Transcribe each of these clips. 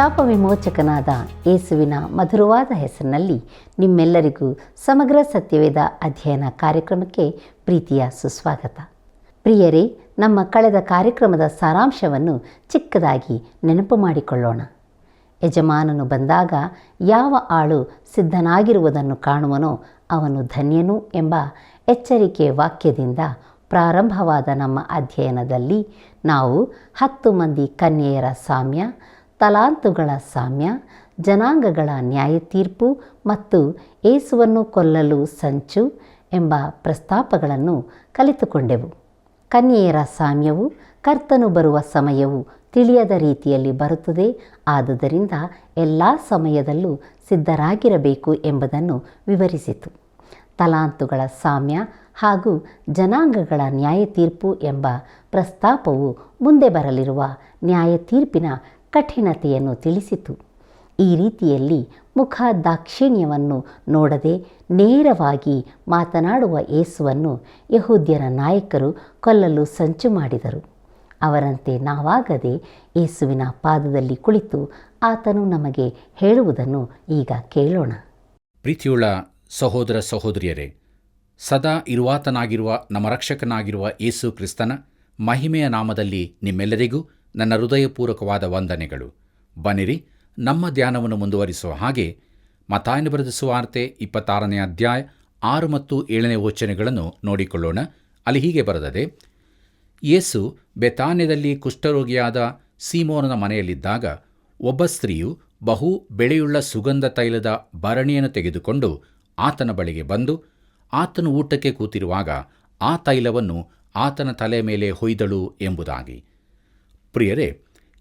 ಶಾಪ ವಿಮೋಚಕನಾದ ಯೇಸುವಿನ ಮಧುರವಾದ ಹೆಸರಿನಲ್ಲಿ ನಿಮ್ಮೆಲ್ಲರಿಗೂ ಸಮಗ್ರ ಸತ್ಯವೇದ ಅಧ್ಯಯನ ಕಾರ್ಯಕ್ರಮಕ್ಕೆ ಪ್ರೀತಿಯ ಸುಸ್ವಾಗತ. ಪ್ರಿಯರೇ, ನಮ್ಮ ಕಳೆದ ಕಾರ್ಯಕ್ರಮದ ಸಾರಾಂಶವನ್ನು ಚಿಕ್ಕದಾಗಿ ನೆನಪು ಮಾಡಿಕೊಳ್ಳೋಣ. ಯಜಮಾನನು ಬಂದಾಗ ಯಾವ ಆಳು ಸಿದ್ಧನಾಗಿರುವುದನ್ನು ಕಾಣುವನೋ ಅವನು ಧನ್ಯನು ಎಂಬ ಎಚ್ಚರಿಕೆ ವಾಕ್ಯದಿಂದ ಪ್ರಾರಂಭವಾದ ನಮ್ಮ ಅಧ್ಯಯನದಲ್ಲಿ ನಾವು 10 ಮಂದಿ ಕನ್ಯೆಯರ ಸಾಮ್ಯ, ತಲಾಂತುಗಳ ಸಾಮ್ಯ, ಜನಾಂಗಗಳ ನ್ಯಾಯತೀರ್ಪು ಮತ್ತು ಯೇಸುವನ್ನು ಕೊಲ್ಲಲು ಸಂಚು ಎಂಬ ಪ್ರಸ್ತಾಪಗಳನ್ನು ಕಲಿತುಕೊಂಡೆವು. ಕನ್ಯೆಯರ ಸಾಮ್ಯವು ಕರ್ತನು ಬರುವ ಸಮಯವು ತಿಳಿಯದ ರೀತಿಯಲ್ಲಿ ಬರುತ್ತದೆ, ಆದುದರಿಂದ ಎಲ್ಲ ಸಮಯದಲ್ಲೂ ಸಿದ್ಧರಾಗಿರಬೇಕು ಎಂಬುದನ್ನು ವಿವರಿಸಿತು. ತಲಾಂತುಗಳ ಸಾಮ್ಯ ಹಾಗೂ ಜನಾಂಗಗಳ ನ್ಯಾಯತೀರ್ಪು ಎಂಬ ಪ್ರಸ್ತಾಪವು ಮುಂದೆ ಬರಲಿರುವ ನ್ಯಾಯತೀರ್ಪಿನ ಕಠಿಣತೆಯನ್ನು ತಿಳಿಸಿತು. ಈ ರೀತಿಯಲ್ಲಿ ಮುಖ ದಾಕ್ಷಿಣ್ಯವನ್ನು ನೋಡದೆ ನೇರವಾಗಿ ಮಾತನಾಡುವ ಯೇಸುವನ್ನು ಯೆಹೂದ್ಯರ ನಾಯಕರು ಕೊಲ್ಲಲು ಸಂಚು ಮಾಡಿದರು. ಅವರಂತೆ ನಾವಾಗದೆ ಯೇಸುವಿನ ಪಾದದಲ್ಲಿ ಕುಳಿತು ಆತನು ನಮಗೆ ಹೇಳುವುದನ್ನು ಈಗ ಕೇಳೋಣ. ಪ್ರೀತಿಯುಳ್ಳ ಸಹೋದರ ಸಹೋದರಿಯರೇ, ಸದಾ ಇರುವಾತನಾಗಿರುವ ನಮ್ಮ ರಕ್ಷಕನಾಗಿರುವ ಯೇಸು ಕ್ರಿಸ್ತನ ಮಹಿಮೆಯ ನಾಮದಲ್ಲಿ ನಿಮ್ಮೆಲ್ಲರಿಗೂ ನನ್ನ ಹೃದಯಪೂರ್ವಕವಾದ ವಂದನೆಗಳು. ಬನ್ನಿರಿ, ನಮ್ಮ ಧ್ಯಾನವನ್ನು ಮುಂದುವರಿಸುವ ಹಾಗೆ ಮತ್ತಾಯನು ಬರೆದ ಸುವಾರ್ತೆ 26ನೇ ಅಧ್ಯಾಯ 6 ಮತ್ತು 7ನೇ ವಚನಗಳನ್ನು ನೋಡಿಕೊಳ್ಳೋಣ. ಅಲ್ಲಿ ಹೀಗೆ ಬರೆದದೆ: ಯೇಸು ಬೆತಾನ್ಯದಲ್ಲಿ ಕುಷ್ಠರೋಗಿಯಾದ ಸೀಮೋನನ ಮನೆಯಲ್ಲಿದ್ದಾಗ ಒಬ್ಬ ಸ್ತ್ರೀಯು ಬಹು ಬೆಳೆಯುಳ್ಳ ಸುಗಂಧ ತೈಲದ ಭರಣಿಯನ್ನು ತೆಗೆದುಕೊಂಡು ಆತನ ಬಳಿಗೆ ಬಂದು ಆತನು ಊಟಕ್ಕೆ ಕೂತಿರುವಾಗ ಆ ತೈಲವನ್ನು ಆತನ ತಲೆ ಮೇಲೆ ಹೊಯ್ದಳು ಎಂಬುದಾಗಿ. ಪ್ರಿಯರೇ,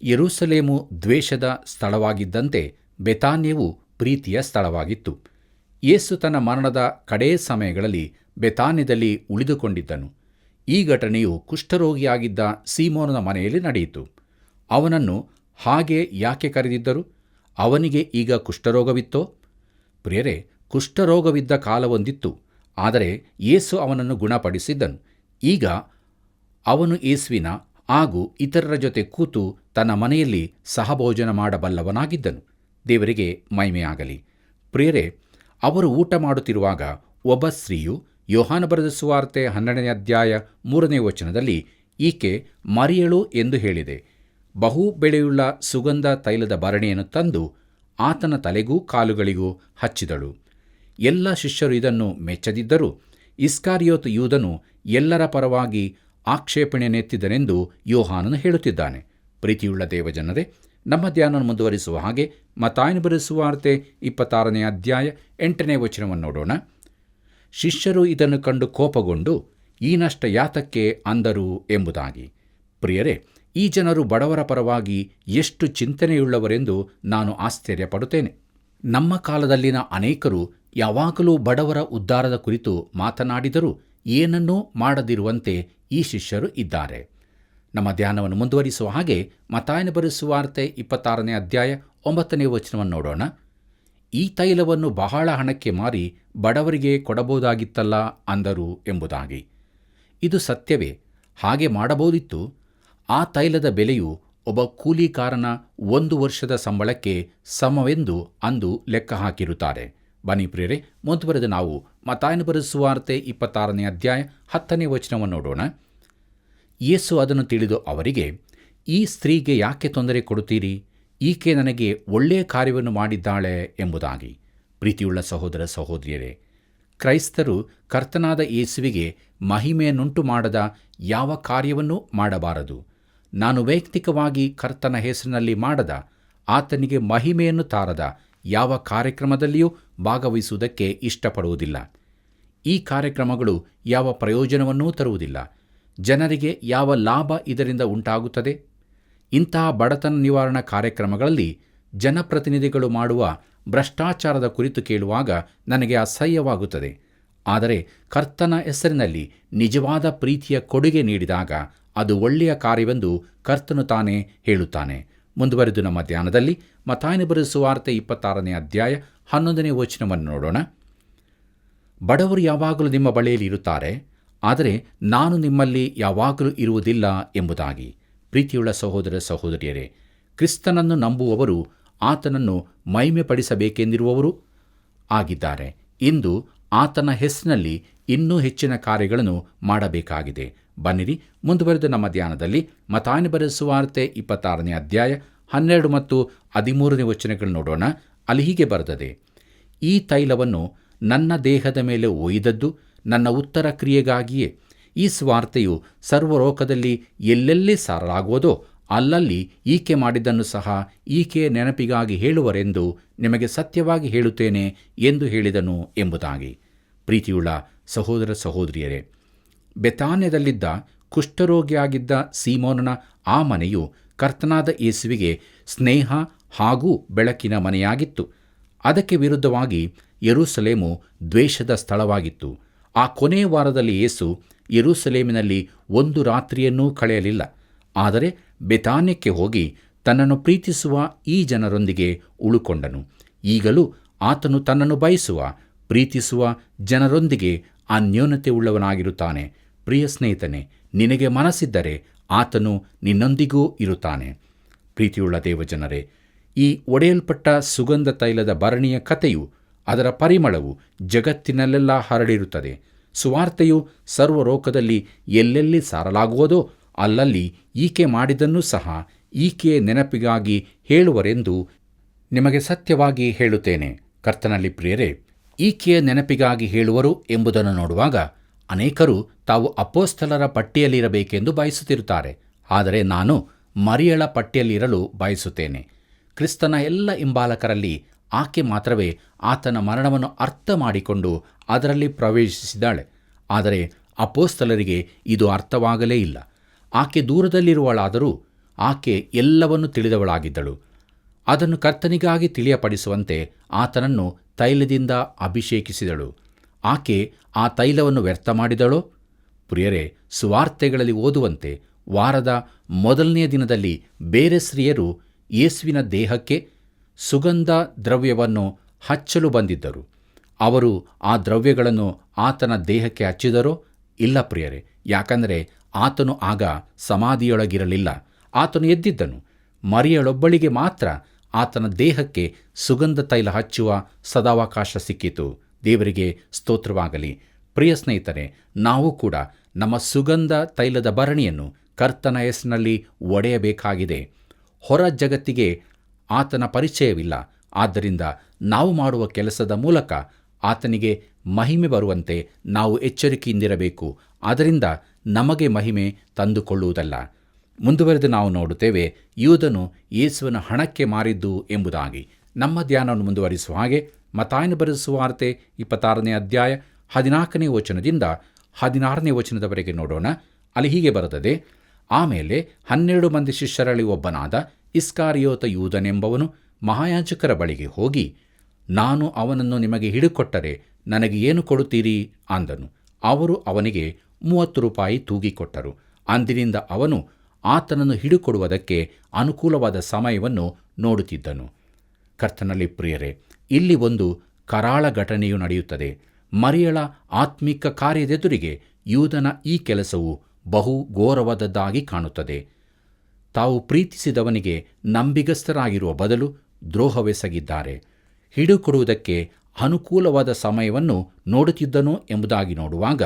ಯೆರೂಸಲೇಮು ದ್ವೇಷದ ಸ್ಥಳವಾಗಿದ್ದಂತೆ ಬೆತಾನ್ಯವು ಪ್ರೀತಿಯ ಸ್ಥಳವಾಗಿತ್ತು. ಯೇಸು ತನ್ನ ಮರಣದ ಕಡೇ ಸಮಯಗಳಲ್ಲಿ ಬೆತಾನ್ಯದಲ್ಲಿ ಉಳಿದುಕೊಂಡಿದ್ದನು. ಈ ಘಟನೆಯು ಕುಷ್ಠರೋಗಿಯಾಗಿದ್ದ ಸೀಮೋನನ ಮನೆಯಲ್ಲಿ ನಡೆಯಿತು. ಅವನನ್ನು ಹಾಗೆ ಯಾಕೆ ಕರೆದಿದ್ದರು? ಅವನಿಗೆ ಈಗ ಕುಷ್ಠರೋಗವಿತ್ತೋ? ಪ್ರಿಯರೇ, ಕುಷ್ಠರೋಗವಿದ್ದ ಕಾಲವೊಂದಿತ್ತು, ಆದರೆ ಯೇಸು ಅವನನ್ನು ಗುಣಪಡಿಸಿದ್ದನು. ಈಗ ಅವನು ಯೇಸುವಿನ ಹಾಗೂ ಇತರರ ಜೊತೆ ಕೂತು ತನ್ನ ಮನೆಯಲ್ಲಿ ಸಹಭೋಜನ ಮಾಡಬಲ್ಲವನಾಗಿದ್ದನು. ದೇವರಿಗೆ ಮಹಿಮೆಯಾಗಲಿ. ಪ್ರಿಯರೇ, ಅವರು ಊಟ ಮಾಡುತ್ತಿರುವಾಗ ಒಬ್ಬ ಸ್ತ್ರೀಯು ಯೋಹಾನ ಬರೆದ ಸುವಾರ್ತೆ 12ನೇ ಅಧ್ಯಾಯ 3ನೇ ವಚನದಲ್ಲಿ ಈಕೆ ಮರಿಯಳು ಎಂದು ಹೇಳಿದೆ. ಬಹು ಬೆಳೆಯುಳ್ಳ ಸುಗಂಧ ತೈಲದ ಭರಣಿಯನ್ನು ತಂದು ಆತನ ತಲೆಗೂ ಕಾಲುಗಳಿಗೂ ಹಚ್ಚಿದಳು. ಎಲ್ಲ ಶಿಷ್ಯರು ಇದನ್ನು ಮೆಚ್ಚದಿದ್ದರೂ ಇಸ್ಕಾರಿಯೋತ್ ಯೂದನು ಎಲ್ಲರ ಪರವಾಗಿ ಆಕ್ಷೇಪಣೆಯನ್ನೆತ್ತಿದನೆಂದು ಯೋಹಾನನು ಹೇಳುತ್ತಿದ್ದಾನೆ. ಪ್ರೀತಿಯುಳ್ಳ ದೇವಜನರೇ, ನಮ್ಮ ಧ್ಯಾನವನ್ನು ಮುಂದುವರಿಸುವ ಹಾಗೆ ಮತ್ತಾಯನು ಬರೆದ ಸುವಾರ್ತೆ 26ನೇ ಅಧ್ಯಾಯ 8ನೇ ವಚನವನ್ನು ನೋಡೋಣ. ಶಿಷ್ಯರು ಇದನ್ನು ಕಂಡು ಕೋಪಗೊಂಡು ಈ ನಷ್ಟ ಯಾತಕ್ಕೆ ಅಂದರು ಎಂಬುದಾಗಿ. ಪ್ರಿಯರೇ, ಈ ಜನರು ಬಡವರ ಪರವಾಗಿ ಎಷ್ಟು ಚಿಂತನೆಯುಳ್ಳವರೆಂದು ನಾನು ಆಶ್ಚರ್ಯಪಡುತ್ತೇನೆ. ನಮ್ಮ ಕಾಲದಲ್ಲಿನ ಅನೇಕರು ಯಾವಾಗಲೂ ಬಡವರ ಉದ್ಧಾರದ ಕುರಿತು ಮಾತನಾಡಿದರೂ ಏನನ್ನೂ ಮಾಡದಿರುವಂತೆ ಈ ಶಿಷ್ಯರು ಇದ್ದಾರೆ. ನಮ್ಮ ಧ್ಯಾನವನ್ನು ಮುಂದುವರಿಸುವ ಹಾಗೆ ಮತ್ತಾಯನು ಬರೆದ ಸುವಾರ್ತೆ 26ನೇ ಅಧ್ಯಾಯ 9ನೇ ವಚನವನ್ನು ನೋಡೋಣ. ಈ ತೈಲವನ್ನು ಬಹಳ ಹಣಕ್ಕೆ ಮಾರಿ ಬಡವರಿಗೆ ಕೊಡಬಹುದಾಗಿತ್ತಲ್ಲ ಅಂದರು ಎಂಬುದಾಗಿ. ಇದು ಸತ್ಯವೇ, ಹಾಗೆ ಮಾಡಬಹುದಿತ್ತು. ಆ ತೈಲದ ಬೆಲೆಯು ಒಬ್ಬ ಕೂಲಿಕಾರನ 1 ವರ್ಷದ ಸಂಬಳಕ್ಕೆ ಸಮವೆಂದು ಅಂದು ಲೆಕ್ಕ ಹಾಕಿರುತ್ತಾರೆ. ಬನ್ನಿ ಪ್ರಿಯರೇ, ಮುಂದುವರೆದು ನಾವು ಮತ್ತಾಯನು ಬರೆದ ಸುವಾರ್ತೆ 26ನೇ ಅಧ್ಯಾಯ 10ನೇ ವಚನವನ್ನು ನೋಡೋಣ. ಯೇಸು ಅದನ್ನು ತಿಳಿದು ಅವರಿಗೆ, ಈ ಸ್ತ್ರೀಗೆ ಯಾಕೆ ತೊಂದರೆ ಕೊಡುತ್ತೀರಿ? ಈಕೆ ನನಗೆ ಒಳ್ಳೆಯ ಕಾರ್ಯವನ್ನು ಮಾಡಿದ್ದಾಳೆ ಎಂಬುದಾಗಿ. ಪ್ರೀತಿಯುಳ್ಳ ಸಹೋದರ ಸಹೋದರಿಯರೇ, ಕ್ರೈಸ್ತರು ಕರ್ತನಾದ ಯೇಸುವಿಗೆ ಮಹಿಮೆಯನ್ನುಂಟು ಮಾಡದ ಯಾವ ಕಾರ್ಯವನ್ನೂ ಮಾಡಬಾರದು. ನಾನು ವೈಯಕ್ತಿಕವಾಗಿ ಕರ್ತನ ಹೆಸರಿನಲ್ಲಿ ಮಾಡದ, ಆತನಿಗೆ ಮಹಿಮೆಯನ್ನು ತಾರದ ಯಾವ ಕಾರ್ಯಕ್ರಮದಲ್ಲಿಯೂ ಭಾಗವಹಿಸುವುದಕ್ಕೆ ಇಷ್ಟಪಡುವುದಿಲ್ಲ. ಈ ಕಾರ್ಯಕ್ರಮಗಳು ಯಾವ ಪ್ರಯೋಜನವನ್ನೂ ತರುವುದಿಲ್ಲ. ಜನರಿಗೆ ಯಾವ ಲಾಭ ಇದರಿಂದ ಉಂಟಾಗುತ್ತದೆ? ಇಂತಹ ಬಡತನ ನಿವಾರಣಾ ಕಾರ್ಯಕ್ರಮಗಳಲ್ಲಿ ಜನಪ್ರತಿನಿಧಿಗಳು ಮಾಡುವ ಭ್ರಷ್ಟಾಚಾರದ ಕುರಿತು ಕೇಳುವಾಗ ನನಗೆ ಅಸಹ್ಯವಾಗುತ್ತದೆ. ಆದರೆ ಕರ್ತನ ಹೆಸರಿನಲ್ಲಿ ನಿಜವಾದ ಪ್ರೀತಿಯ ಕೊಡುಗೆ ನೀಡಿದಾಗ ಅದು ಒಳ್ಳೆಯ ಕಾರ್ಯವೆಂದು ಕರ್ತನು ತಾನೇ ಹೇಳುತ್ತಾನೆ. ಮುಂದುವರೆದು ನಮ್ಮ ಧ್ಯಾನದಲ್ಲಿ ಮತ್ತಾಯನು ಬರೆದ ಸುವಾರ್ತೆ 26ನೇ ಅಧ್ಯಾಯ 11ನೇ ವಚನವನ್ನು ನೋಡೋಣ. ಬಡವರು ಯಾವಾಗಲೂ ನಿಮ್ಮ ಬಳಿಯಲ್ಲಿ ಇರುತ್ತಾರೆ, ಆದರೆ ನಾನು ನಿಮ್ಮಲ್ಲಿ ಯಾವಾಗಲೂ ಇರುವುದಿಲ್ಲ ಎಂಬುದಾಗಿ. ಪ್ರೀತಿಯುಳ್ಳ ಸಹೋದರ ಸಹೋದರಿಯರೇ, ಕ್ರಿಸ್ತನನ್ನು ನಂಬುವವರು ಆತನನ್ನು ಮಹಿಮೆಪಡಿಸಬೇಕೆಂದಿರುವವರು ಆಗಿದ್ದಾರೆ. ಇಂದು ಆತನ ಹೆಸರಿನಲ್ಲಿ ಇನ್ನೂ ಹೆಚ್ಚಿನ ಕಾರ್ಯಗಳನ್ನು ಮಾಡಬೇಕಾಗಿದೆ. ಬನ್ನಿರಿ, ಮುಂದುವರೆದ ನಮ್ಮ ಧ್ಯಾನದಲ್ಲಿ ಮತ್ತಾಯನ ಬರೆದ ಸುವಾರ್ತೆ 26ನೇ ಅಧ್ಯಾಯ 12 ಮತ್ತು 13ನೇ ವಚನಗಳು ನೋಡೋಣ. ಅಲ್ಲಿ ಹೀಗೆ ಬರೆದದೆ: ಈ ತೈಲವನ್ನು ನನ್ನ ದೇಹದ ಮೇಲೆ ಒಯ್ದದ್ದು ನನ್ನ ಉತ್ತರ ಕ್ರಿಯೆಗಾಗಿಯೇ. ಈ ಸುವಾರ್ತೆಯು ಸರ್ವಲೋಕದಲ್ಲಿ ಎಲ್ಲೆಲ್ಲಿ ಸಾರಲಾಗುವುದೋ ಅಲ್ಲಲ್ಲಿ ಈಕೆ ಮಾಡಿದ್ದನ್ನು ಸಹ ಈಕೆಯ ನೆನಪಿಗಾಗಿ ಹೇಳುವರೆಂದು ನಿಮಗೆ ಸತ್ಯವಾಗಿ ಹೇಳುತ್ತೇನೆ ಎಂದು ಹೇಳಿದನು ಎಂಬುದಾಗಿ. ಪ್ರೀತಿಯುಳ್ಳ ಸಹೋದರ ಸಹೋದರಿಯರೇ, ಬೆತಾನ್ಯದಲ್ಲಿದ್ದ ಕುಷ್ಠರೋಗಿಯಾಗಿದ್ದ ಸೀಮೋನನ ಆ ಮನೆಯು ಕರ್ತನಾದ ಯೇಸುವಿಗೆ ಸ್ನೇಹ ಹಾಗೂ ಬೆಳಕಿನ ಮನೆಯಾಗಿತ್ತು. ಅದಕ್ಕೆ ವಿರುದ್ಧವಾಗಿ ಯೆರೂಸಲೇಮು ದ್ವೇಷದ ಸ್ಥಳವಾಗಿತ್ತು. ಆ ಕೊನೆಯ ವಾರದಲ್ಲಿ ಯೇಸು ಯೆರೂಸಲೇಮಿನಲ್ಲಿ ಒಂದು ರಾತ್ರಿಯನ್ನೂ ಕಳೆಯಲಿಲ್ಲ. ಆದರೆ ಬೆತಾನ್ಯಕ್ಕೆ ಹೋಗಿ ತನ್ನನ್ನು ಪ್ರೀತಿಸುವ ಈ ಜನರೊಂದಿಗೆ ಉಳುಕೊಂಡನು. ಈಗಲೂ ಆತನು ತನ್ನನ್ನು ಬಯಸುವ, ಪ್ರೀತಿಸುವ ಜನರೊಂದಿಗೆ ಅನ್ಯೋನ್ಯತೆ ಉಳ್ಳವನಾಗಿರುತ್ತಾನೆ. ಪ್ರಿಯ ಸ್ನೇಹಿತನೇ, ನಿನಗೆ ಮನಸ್ಸಿದ್ದರೆ ಆತನು ನಿನ್ನೊಂದಿಗೂ ಇರುತ್ತಾನೆ. ಪ್ರೀತಿಯುಳ್ಳ ದೇವಜನರೇ, ಈ ಒಡೆಯಲ್ಪಟ್ಟ ಸುಗಂಧ ತೈಲದ ಭರಣಿಯ ಕಥೆಯು, ಅದರ ಪರಿಮಳವು ಜಗತ್ತಿನಲ್ಲೆಲ್ಲ ಹರಡಿರುತ್ತದೆ. ಸುವಾರ್ತೆಯು ಸರ್ವಲೋಕದಲ್ಲಿ ಎಲ್ಲೆಲ್ಲಿ ಸಾರಲಾಗುವುದೋ ಅಲ್ಲಲ್ಲಿ ಈಕೆ ಮಾಡಿದ್ದನ್ನೂ ಸಹ ಈಕೆಯ ನೆನಪಿಗಾಗಿ ಹೇಳುವರೆಂದು ನಿಮಗೆ ಸತ್ಯವಾಗಿ ಹೇಳುತ್ತೇನೆ. ಕರ್ತನಲ್ಲಿ ಪ್ರಿಯರೇ, ಈಕೆಯ ನೆನಪಿಗಾಗಿ ಹೇಳುವರು ಎಂಬುದನ್ನು ನೋಡುವಾಗ ಅನೇಕರು ತಾವು ಅಪೊಸ್ತಲರ ಪಟ್ಟಿಯಲ್ಲಿರಬೇಕೆಂದು ಬಯಸುತ್ತಿರುತ್ತಾರೆ. ಆದರೆ ನಾನು ಮರಿಯಳ ಪಟ್ಟಿಯಲ್ಲಿರಲು ಬಯಸುತ್ತೇನೆ. ಕ್ರಿಸ್ತನ ಎಲ್ಲ ಹಿಂಬಾಲಕರಲ್ಲಿ ಆಕೆ ಮಾತ್ರವೇ ಆತನ ಮರಣವನ್ನು ಅರ್ಥ ಮಾಡಿಕೊಂಡು ಅದರಲ್ಲಿ ಪ್ರವೇಶಿಸಿದ್ದಾಳೆ. ಆದರೆ ಅಪೊಸ್ತಲರಿಗೆ ಇದು ಅರ್ಥವಾಗಲೇ ಇಲ್ಲ. ಆಕೆ ದೂರದಲ್ಲಿರುವಳಾದರೂ ಆಕೆ ಎಲ್ಲವನ್ನೂ ತಿಳಿದವಳಾಗಿದ್ದಳು. ಅದನ್ನು ಕರ್ತನಿಗಾಗಿ ತಿಳಿಯಪಡಿಸುವಂತೆ ಆತನನ್ನು ತೈಲದಿಂದ ಅಭಿಷೇಕಿಸಿದಳು. ಆಕೆ ಆ ತೈಲವನ್ನು ವ್ಯರ್ಥ ಮಾಡಿದಳೋ? ಪ್ರಿಯರೇ, ಸುವಾರ್ತೆಗಳಲ್ಲಿ ಓದುವಂತೆ ವಾರದ ಮೊದಲನೆಯ ದಿನದಲ್ಲಿ ಬೇರೆ ಸ್ತ್ರೀಯರು ಯೇಸುವಿನ ದೇಹಕ್ಕೆ ಸುಗಂಧ ದ್ರವ್ಯವನ್ನು ಹಚ್ಚಲು ಬಂದಿದ್ದರು. ಅವರು ಆ ದ್ರವ್ಯಗಳನ್ನು ಆತನ ದೇಹಕ್ಕೆ ಹಚ್ಚಿದರೋ? ಇಲ್ಲ ಪ್ರಿಯರೇ, ಯಾಕಂದರೆ ಆತನು ಆಗ ಸಮಾಧಿಯೊಳಗಿರಲಿಲ್ಲ. ಆತನು ಎದ್ದಿದ್ದನು. ಮರಿಯಳೊಬ್ಬಳಿಗೆ ಮಾತ್ರ ಆತನ ದೇಹಕ್ಕೆ ಸುಗಂಧ ತೈಲ ಹಚ್ಚುವ ಸದಾವಕಾಶ ಸಿಕ್ಕಿತು. ದೇವರಿಗೆ ಸ್ತೋತ್ರವಾಗಲಿ. ಪ್ರಿಯ ಸ್ನೇಹಿತರೆ, ನಾವು ಕೂಡ ನಮ್ಮ ಸುಗಂಧ ತೈಲದ ಭರಣಿಯನ್ನು ಕರ್ತನ ಹೆಸರಿನಲ್ಲಿ ಒಡೆಯಬೇಕಾಗಿದೆ. ಹೊರ ಜಗತ್ತಿಗೆ ಆತನ ಪರಿಚಯವಿಲ್ಲ. ಆದ್ದರಿಂದ ನಾವು ಮಾಡುವ ಕೆಲಸದ ಮೂಲಕ ಆತನಿಗೆ ಮಹಿಮೆ ಬರುವಂತೆ ನಾವು ಎಚ್ಚರಿಕೆಯಿಂದಿರಬೇಕು. ಅದರಿಂದ ನಮಗೆ ಮಹಿಮೆ ತಂದುಕೊಳ್ಳುವುದಲ್ಲ. ಮುಂದುವರೆದು ನಾವು ನೋಡುತ್ತೇವೆ, ಯೂದನು ಯೇಸುವಿನ ಹಣಕ್ಕೆ ಮಾರಿದ್ದು ಎಂಬುದಾಗಿ. ನಮ್ಮ ಧ್ಯಾನವನ್ನು ಮುಂದುವರಿಸುವ ಹಾಗೆ ಮತ್ತಾಯನ ಬರೆದ ಸುವಾರ್ತೆ 26ನೇ ಅಧ್ಯಾಯ 14ನೇ ವಚನದಿಂದ 16ನೇ ವಚನದವರೆಗೆ ನೋಡೋಣ. ಅಲ್ಲಿ ಹೀಗೆ ಬರೆದದೆ: ಆಮೇಲೆ 12 ಮಂದಿ ಶಿಷ್ಯರಲ್ಲಿ ಒಬ್ಬನಾದ ಇಸ್ಕಾರಿಯೋತ ಯೂದನೆಂಬವನು ಮಹಾಯಾಜಕರ ಬಳಿಗೆ ಹೋಗಿ, ನಾನು ಅವನನ್ನು ನಿಮಗೆ ಹಿಡುಕೊಟ್ಟರೆ ನನಗೆ ಏನು ಕೊಡುತ್ತೀರಿ ಅಂದನು. ಅವರು ಅವನಿಗೆ 30 ರೂಪಾಯಿ ತೂಗಿಕೊಟ್ಟರು. ಅಂದಿನಿಂದ ಅವನು ಆತನನ್ನು ಹಿಡುಕೊಡುವುದಕ್ಕೆ ಅನುಕೂಲವಾದ ಸಮಯವನ್ನು ನೋಡುತ್ತಿದ್ದನು. ಕರ್ತನಲ್ಲಿ ಪ್ರಿಯರೇ, ಇಲ್ಲಿ ಒಂದು ಕರಾಳ ಘಟನೆಯು ನಡೆಯುತ್ತದೆ. ಮರಿಯಳ ಆತ್ಮಿಕ ಕಾರ್ಯದೆದುರಿಗೆ ಯೂದನ ಈ ಕೆಲಸವು ಬಹು ಘೋರವಾದದ್ದಾಗಿ ಕಾಣುತ್ತದೆ. ತಾವು ಪ್ರೀತಿಸಿದವನಿಗೆ ನಂಬಿಗಸ್ತರಾಗಿರುವ ಬದಲು ದ್ರೋಹವೆಸಗಿದ್ದಾರೆ. ಹಿಡುಕೊಡುವುದಕ್ಕೆ ಅನುಕೂಲವಾದ ಸಮಯವನ್ನು ನೋಡುತ್ತಿದ್ದನು ಎಂಬುದಾಗಿ ನೋಡುವಾಗ,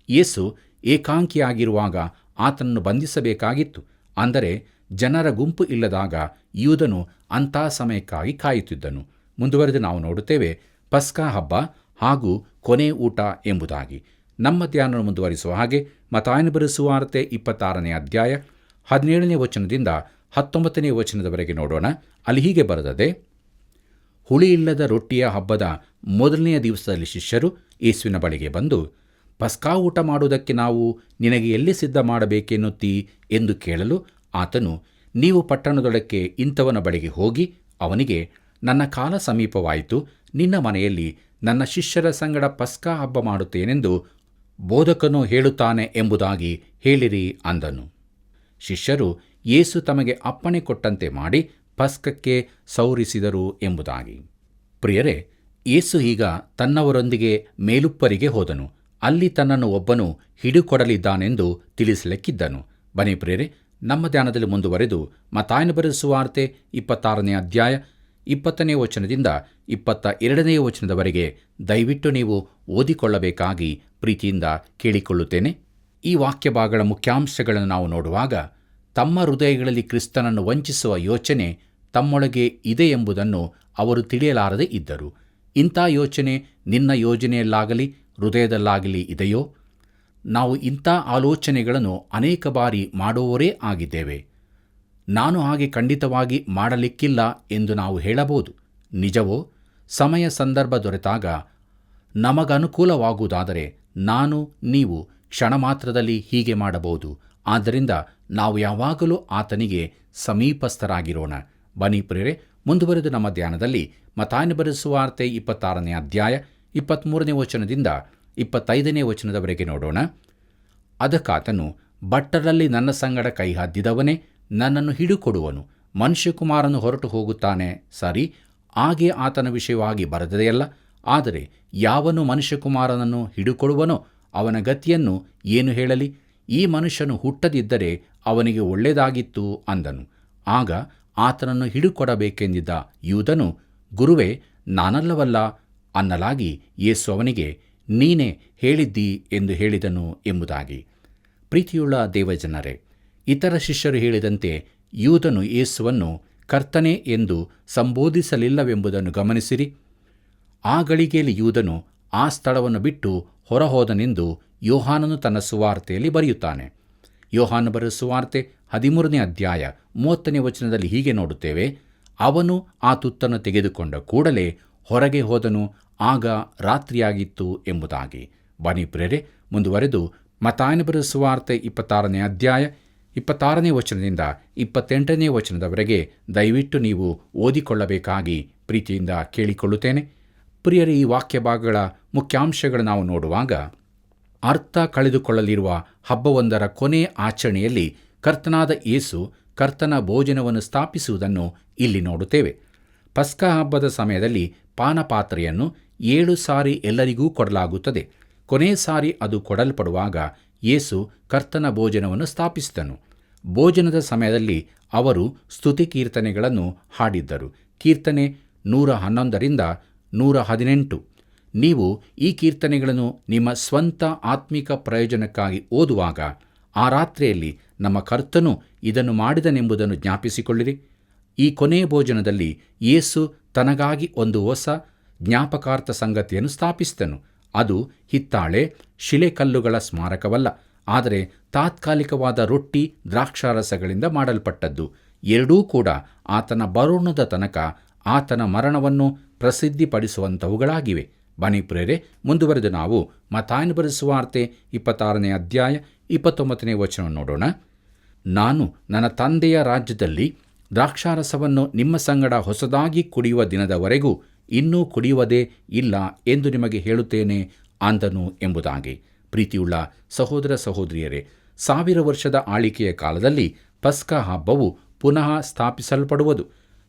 ಯೇಸು ಏಕಾಂಕಿಯಾಗಿರುವಾಗ ಆತನನ್ನು ಬಂಧಿಸಬೇಕಾಗಿತ್ತು. ಅಂದರೆ ಜನರ ಗುಂಪು ಇಲ್ಲದಾಗ ಯೂದನು ಅಂಥ ಸಮಯಕ್ಕಾಗಿ ಕಾಯುತ್ತಿದ್ದನು. ಮುಂದುವರೆದು ನಾವು ನೋಡುತ್ತೇವೆ, ಪಸ್ಕ ಹಬ್ಬ ಹಾಗೂ ಕೊನೆ ಊಟ ಎಂಬುದಾಗಿ. ನಮ್ಮ ಧ್ಯಾನ ಮುಂದುವರಿಸುವ ಹಾಗೆ ಮತ್ತಾಯನ ಬರೆದ ಸುವಾರ್ತೆ 26ನೇ ಅಧ್ಯಾಯ 17ನೇ ವಚನದಿಂದ 19ನೇ ವಚನದವರೆಗೆ ನೋಡೋಣ. ಅಲ್ಲಿ ಹೀಗೆ ಬರೆದದೆ: ಹುಳಿಯಿಲ್ಲದ ರೊಟ್ಟಿಯ ಹಬ್ಬದ ಮೊದಲನೆಯ ದಿವಸದಲ್ಲಿ ಶಿಷ್ಯರು ಯೇಸುವಿನ ಬಳಿಗೆ ಬಂದು, ಪಸ್ಕಾ ಊಟ ಮಾಡುವುದಕ್ಕೆ ನಾವು ನಿನಗೆ ಎಲ್ಲಿ ಸಿದ್ಧ ಮಾಡಬೇಕೆನ್ನುತ್ತೀ ಎಂದು ಕೇಳಲು, ಆತನು, ನೀವು ಪಟ್ಟಣದೊಳಕ್ಕೆ ಇಂಥವನ ಬಳಿಗೆ ಹೋಗಿ ಅವನಿಗೆ, ನನ್ನ ಕಾಲ ಸಮೀಪವಾಯಿತು, ನಿನ್ನ ಮನೆಯಲ್ಲಿ ನನ್ನ ಶಿಷ್ಯರ ಸಂಗಡ ಪಸ್ಕಾ ಹಬ್ಬ ಮಾಡುತ್ತೇನೆಂದು ಬೋಧಕನು ಹೇಳುತ್ತಾನೆ ಎಂಬುದಾಗಿ ಹೇಳಿರಿ ಅಂದನು. ಶಿಷ್ಯರು ಯೇಸು ತಮಗೆ ಅಪ್ಪಣೆ ಕೊಟ್ಟಂತೆ ಮಾಡಿ ಪಸ್ಕಕ್ಕೆ ಸೌರಿಸಿದರು ಎಂಬುದಾಗಿ. ಪ್ರಿಯರೇ, ಯೇಸು ಈಗ ತನ್ನವರೊಂದಿಗೆ ಮೇಲುಪ್ಪರಿಗೆ ಹೋದನು. ಅಲ್ಲಿ ತನ್ನನ್ನು ಒಬ್ಬನು ಹಿಡುಕೊಡಲಿದ್ದಾನೆಂದು ತಿಳಿಸಲಿಕ್ಕಿದ್ದನು. ಬನ್ನಿ ಪ್ರಿಯರೇ, ನಮ್ಮ ಧ್ಯಾನದಲ್ಲಿ ಮುಂದುವರೆದು ಮತ್ತಾಯನ ಬರೆದ ಸುವಾರ್ತೆ 26ನೇ ಅಧ್ಯಾಯ 20ನೇ ವಚನದಿಂದ 22ನೇ ವಚನದವರೆಗೆ ದಯವಿಟ್ಟು ನೀವು ಓದಿಕೊಳ್ಳಬೇಕಾಗಿ ಪ್ರೀತಿಯಿಂದ ಕೇಳಿಕೊಳ್ಳುತ್ತೇನೆ. ಈ ವಾಕ್ಯ ಭಾಗಗಳ ಮುಖ್ಯಾಂಶಗಳನ್ನು ನಾವು ನೋಡುವಾಗ, ತಮ್ಮ ಹೃದಯಗಳಲ್ಲಿ ಕ್ರಿಸ್ತನನ್ನು ವಂಚಿಸುವ ಯೋಚನೆ ತಮ್ಮೊಳಗೆ ಇದೆ ಎಂಬುದನ್ನು ಅವರು ತಿಳಿಯಲಾರದೆ ಇದ್ದರು. ಇಂಥ ಯೋಚನೆ ನಿನ್ನ ಯೋಜನೆಯಲ್ಲಾಗಲಿ ಹೃದಯದಲ್ಲಾಗಲಿ ಇದೆಯೋ? ನಾವು ಇಂಥ ಆಲೋಚನೆಗಳನ್ನು ಅನೇಕ ಬಾರಿ ಮಾಡುವವರೇ ಆಗಿದ್ದೇವೆ. ನಾನು ಹಾಗೆ ಖಂಡಿತವಾಗಿ ಮಾಡಲಿಕ್ಕಿಲ್ಲ ಎಂದು ನಾವು ಹೇಳಬಹುದು. ನಿಜವೋ? ಸಮಯ ಸಂದರ್ಭ ದೊರೆತಾಗ ನಮಗನುಕೂಲವಾಗುವುದಾದರೆ ನೀವು ಕ್ಷಣ ಮಾತ್ರದಲ್ಲಿ ಹೀಗೆ ಮಾಡಬಹುದು. ಆದ್ದರಿಂದ ನಾವು ಯಾವಾಗಲೂ ಆತನಿಗೆ ಸಮೀಪಸ್ಥರಾಗಿರೋಣ. ಬನ್ನಿ ಪ್ರಿಯರೇ, ಮುಂದುವರೆದು ನಮ್ಮ ಧ್ಯಾನದಲ್ಲಿ ಮತ್ತಾಯನ ಬರೆದ ಸುವಾರ್ತೆ 26ನೇ ಅಧ್ಯಾಯ 23ನೇ ವಚನದಿಂದ 25ನೇ ವಚನದವರೆಗೆ ನೋಡೋಣ. ಅದಕ್ಕಾತನು, ಭಟ್ಟರಲ್ಲಿ ನನ್ನ ಸಂಗಡ ಕೈಹದ್ದಿದವನೇ ನನ್ನನ್ನು ಹಿಡುಕೊಡುವನು. ಮನುಷ್ಯಕುಮಾರನು ಹೊರಟು ಹೋಗುತ್ತಾನೆ, ಸರಿ, ಹಾಗೆ ಆತನ ವಿಷಯವಾಗಿ ಬರೆದದೆಯಲ್ಲ. ಆದರೆ ಯಾವನು ಮನುಷ್ಯಕುಮಾರನನ್ನು ಹಿಡುಕೊಡುವನೋ ಅವನ ಗತಿಯನ್ನು ಏನು ಹೇಳಲಿ? ಈ ಮನುಷ್ಯನು ಹುಟ್ಟದಿದ್ದರೆ ಅವನಿಗೆ ಒಳ್ಳೆಯದಾಗಿತ್ತು ಅಂದನು. ಆಗ ಆತನನ್ನು ಹಿಡುಕೊಡಬೇಕೆಂದಿದ್ದ ಯೂದನು, ಗುರುವೇ, ನಾನಲ್ಲವಲ್ಲ ಅನ್ನಲಾಗಿ ಯೇಸು ಅವನಿಗೆ, ನೀನೇ ಹೇಳಿದ್ದೀ ಎಂದು ಹೇಳಿದನು ಎಂಬುದಾಗಿ. ಪ್ರೀತಿಯುಳ್ಳ ದೇವಜನರೇ, ಇತರ ಶಿಷ್ಯರು ಹೇಳಿದಂತೆ ಯೂದನು ಯೇಸುವನ್ನು ಕರ್ತನೇ ಎಂದು ಸಂಬೋಧಿಸಲಿಲ್ಲವೆಂಬುದನ್ನು ಗಮನಿಸಿರಿ. ಆ ಗಳಿಗೆಯಲ್ಲಿ ಯೂದನು ಆ ಸ್ಥಳವನ್ನು ಬಿಟ್ಟು ಹೊರಹೋದನೆಂದು ಯೋಹಾನನು ತನ್ನ ಸುವಾರ್ತೆಯಲ್ಲಿ ಬರೆಯುತ್ತಾನೆ. ಯೋಹಾನ ಬರೆದ ಸುವಾರ್ತೆ 13ನೇ ಅಧ್ಯಾಯ 30ನೇ ವಚನದಲ್ಲಿ ಹೀಗೆ ನೋಡುತ್ತೇವೆ, ಅವನು ಆ ತುತ್ತನ್ನು ತೆಗೆದುಕೊಂಡ ಕೂಡಲೇ ಹೊರಗೆ ಹೋದನು, ಆಗ ರಾತ್ರಿಯಾಗಿತ್ತು ಎಂಬುದಾಗಿ. ಬನ್ನಿ ಪ್ರಿಯರೇ, ಮುಂದುವರೆದು ಮತ್ತಾಯನ ಬರೆದ ಸುವಾರ್ತೆ 26ನೇ ಅಧ್ಯಾಯ 26ನೇ ವಚನದಿಂದ 28ನೇ ವಚನದವರೆಗೆ ದಯವಿಟ್ಟು ನೀವು ಓದಿಕೊಳ್ಳಬೇಕಾಗಿ ಪ್ರೀತಿಯಿಂದ ಕೇಳಿಕೊಳ್ಳುತ್ತೇನೆ. ಪ್ರಿಯರೇ, ಈ ವಾಕ್ಯ ಭಾಗಗಳ ಮುಖ್ಯಾಂಶಗಳು ನಾವು ನೋಡುವಾಗ, ಅರ್ಥ ಕಳೆದುಕೊಳ್ಳಲಿರುವ ಹಬ್ಬವೊಂದರ ಕೊನೆಯ ಆಚರಣೆಯಲ್ಲಿ ಕರ್ತನಾದ ಯೇಸು ಕರ್ತನ ಭೋಜನವನ್ನು ಸ್ಥಾಪಿಸುವುದನ್ನು ಇಲ್ಲಿ ನೋಡುತ್ತೇವೆ. ಪಸ್ಕ ಹಬ್ಬದ ಸಮಯದಲ್ಲಿ ಪಾನಪಾತ್ರೆಯನ್ನು 7 ಸಾರಿ ಎಲ್ಲರಿಗೂ ಕೊಡಲಾಗುತ್ತದೆ. ಕೊನೆಯ ಸಾರಿ ಅದು ಕೊಡಲ್ಪಡುವಾಗ ಯೇಸು ಕರ್ತನ ಭೋಜನವನ್ನು ಸ್ಥಾಪಿಸಿದನು. ಭೋಜನದ ಸಮಯದಲ್ಲಿ ಅವರು ಸ್ತುತಿ ಕೀರ್ತನೆಗಳನ್ನು ಹಾಡಿದ್ದರು. ಕೀರ್ತನೆ 111ರಿಂದ 118. ನೀವು ಈ ಕೀರ್ತನೆಗಳನ್ನು ನಿಮ್ಮ ಸ್ವಂತ ಆತ್ಮಿಕ ಪ್ರಯೋಜನಕ್ಕಾಗಿ ಓದುವಾಗ ಆ ರಾತ್ರಿಯಲ್ಲಿ ನಮ್ಮ ಕರ್ತನು ಇದನ್ನು ಮಾಡಿದನೆಂಬುದನ್ನು ಜ್ಞಾಪಿಸಿಕೊಳ್ಳಿರಿ. ಈ ಕೊನೆಯ ಭೋಜನದಲ್ಲಿ ಯೇಸು ತನಗಾಗಿ ಒಂದು ಹೊಸ ಜ್ಞಾಪಕಾರ್ಥ ಸಂಗತಿಯನ್ನು ಸ್ಥಾಪಿಸಿದನು. ಅದು ಹಿತ್ತಾಳೆ, ಶಿಲೆಕಲ್ಲುಗಳ ಸ್ಮಾರಕವಲ್ಲ, ಆದರೆ ತಾತ್ಕಾಲಿಕವಾದ ರೊಟ್ಟಿ, ದ್ರಾಕ್ಷಾರಸಗಳಿಂದ ಮಾಡಲ್ಪಟ್ಟದ್ದು. ಎರಡೂ ಕೂಡ ಆತನ ಬರೋಣದ ತನಕ ಆತನ ಮರಣವನ್ನು ಪ್ರಸಿದ್ಧಿಪಡಿಸುವಂಥವುಗಳಾಗಿವೆ. ಬನ್ನಿ ಪ್ರಿಯರೇ, ಮುಂದುವರೆದು ನಾವು ಮತ್ತಾಯನ ಬರೆದ ಸುವಾರ್ತೆ 26ನೇ ಅಧ್ಯಾಯ 29ನೇ ವಚನವನ್ನು ನೋಡೋಣ. ನಾನು ನನ್ನ ತಂದೆಯ ರಾಜ್ಯದಲ್ಲಿ ದ್ರಾಕ್ಷಾರಸವನ್ನು ನಿಮ್ಮ ಸಂಗಡ ಹೊಸದಾಗಿ ಕುಡಿಯುವ ದಿನದವರೆಗೂ ಇನ್ನೂ ಕುಡಿಯುವುದೇ ಇಲ್ಲ ಎಂದು ನಿಮಗೆ ಹೇಳುತ್ತೇನೆ ಅಂದನು ಎಂಬುದಾಗಿ. ಪ್ರೀತಿಯುಳ್ಳ ಸಹೋದರ ಸಹೋದರಿಯರೇ, 1000 ವರ್ಷದ ಆಳಿಕೆಯ ಕಾಲದಲ್ಲಿ ಪಸ್ಕ ಹಬ್ಬವು ಪುನಃ ಸ್ಥಾಪಿಸಲ್ಪಡುವುದು.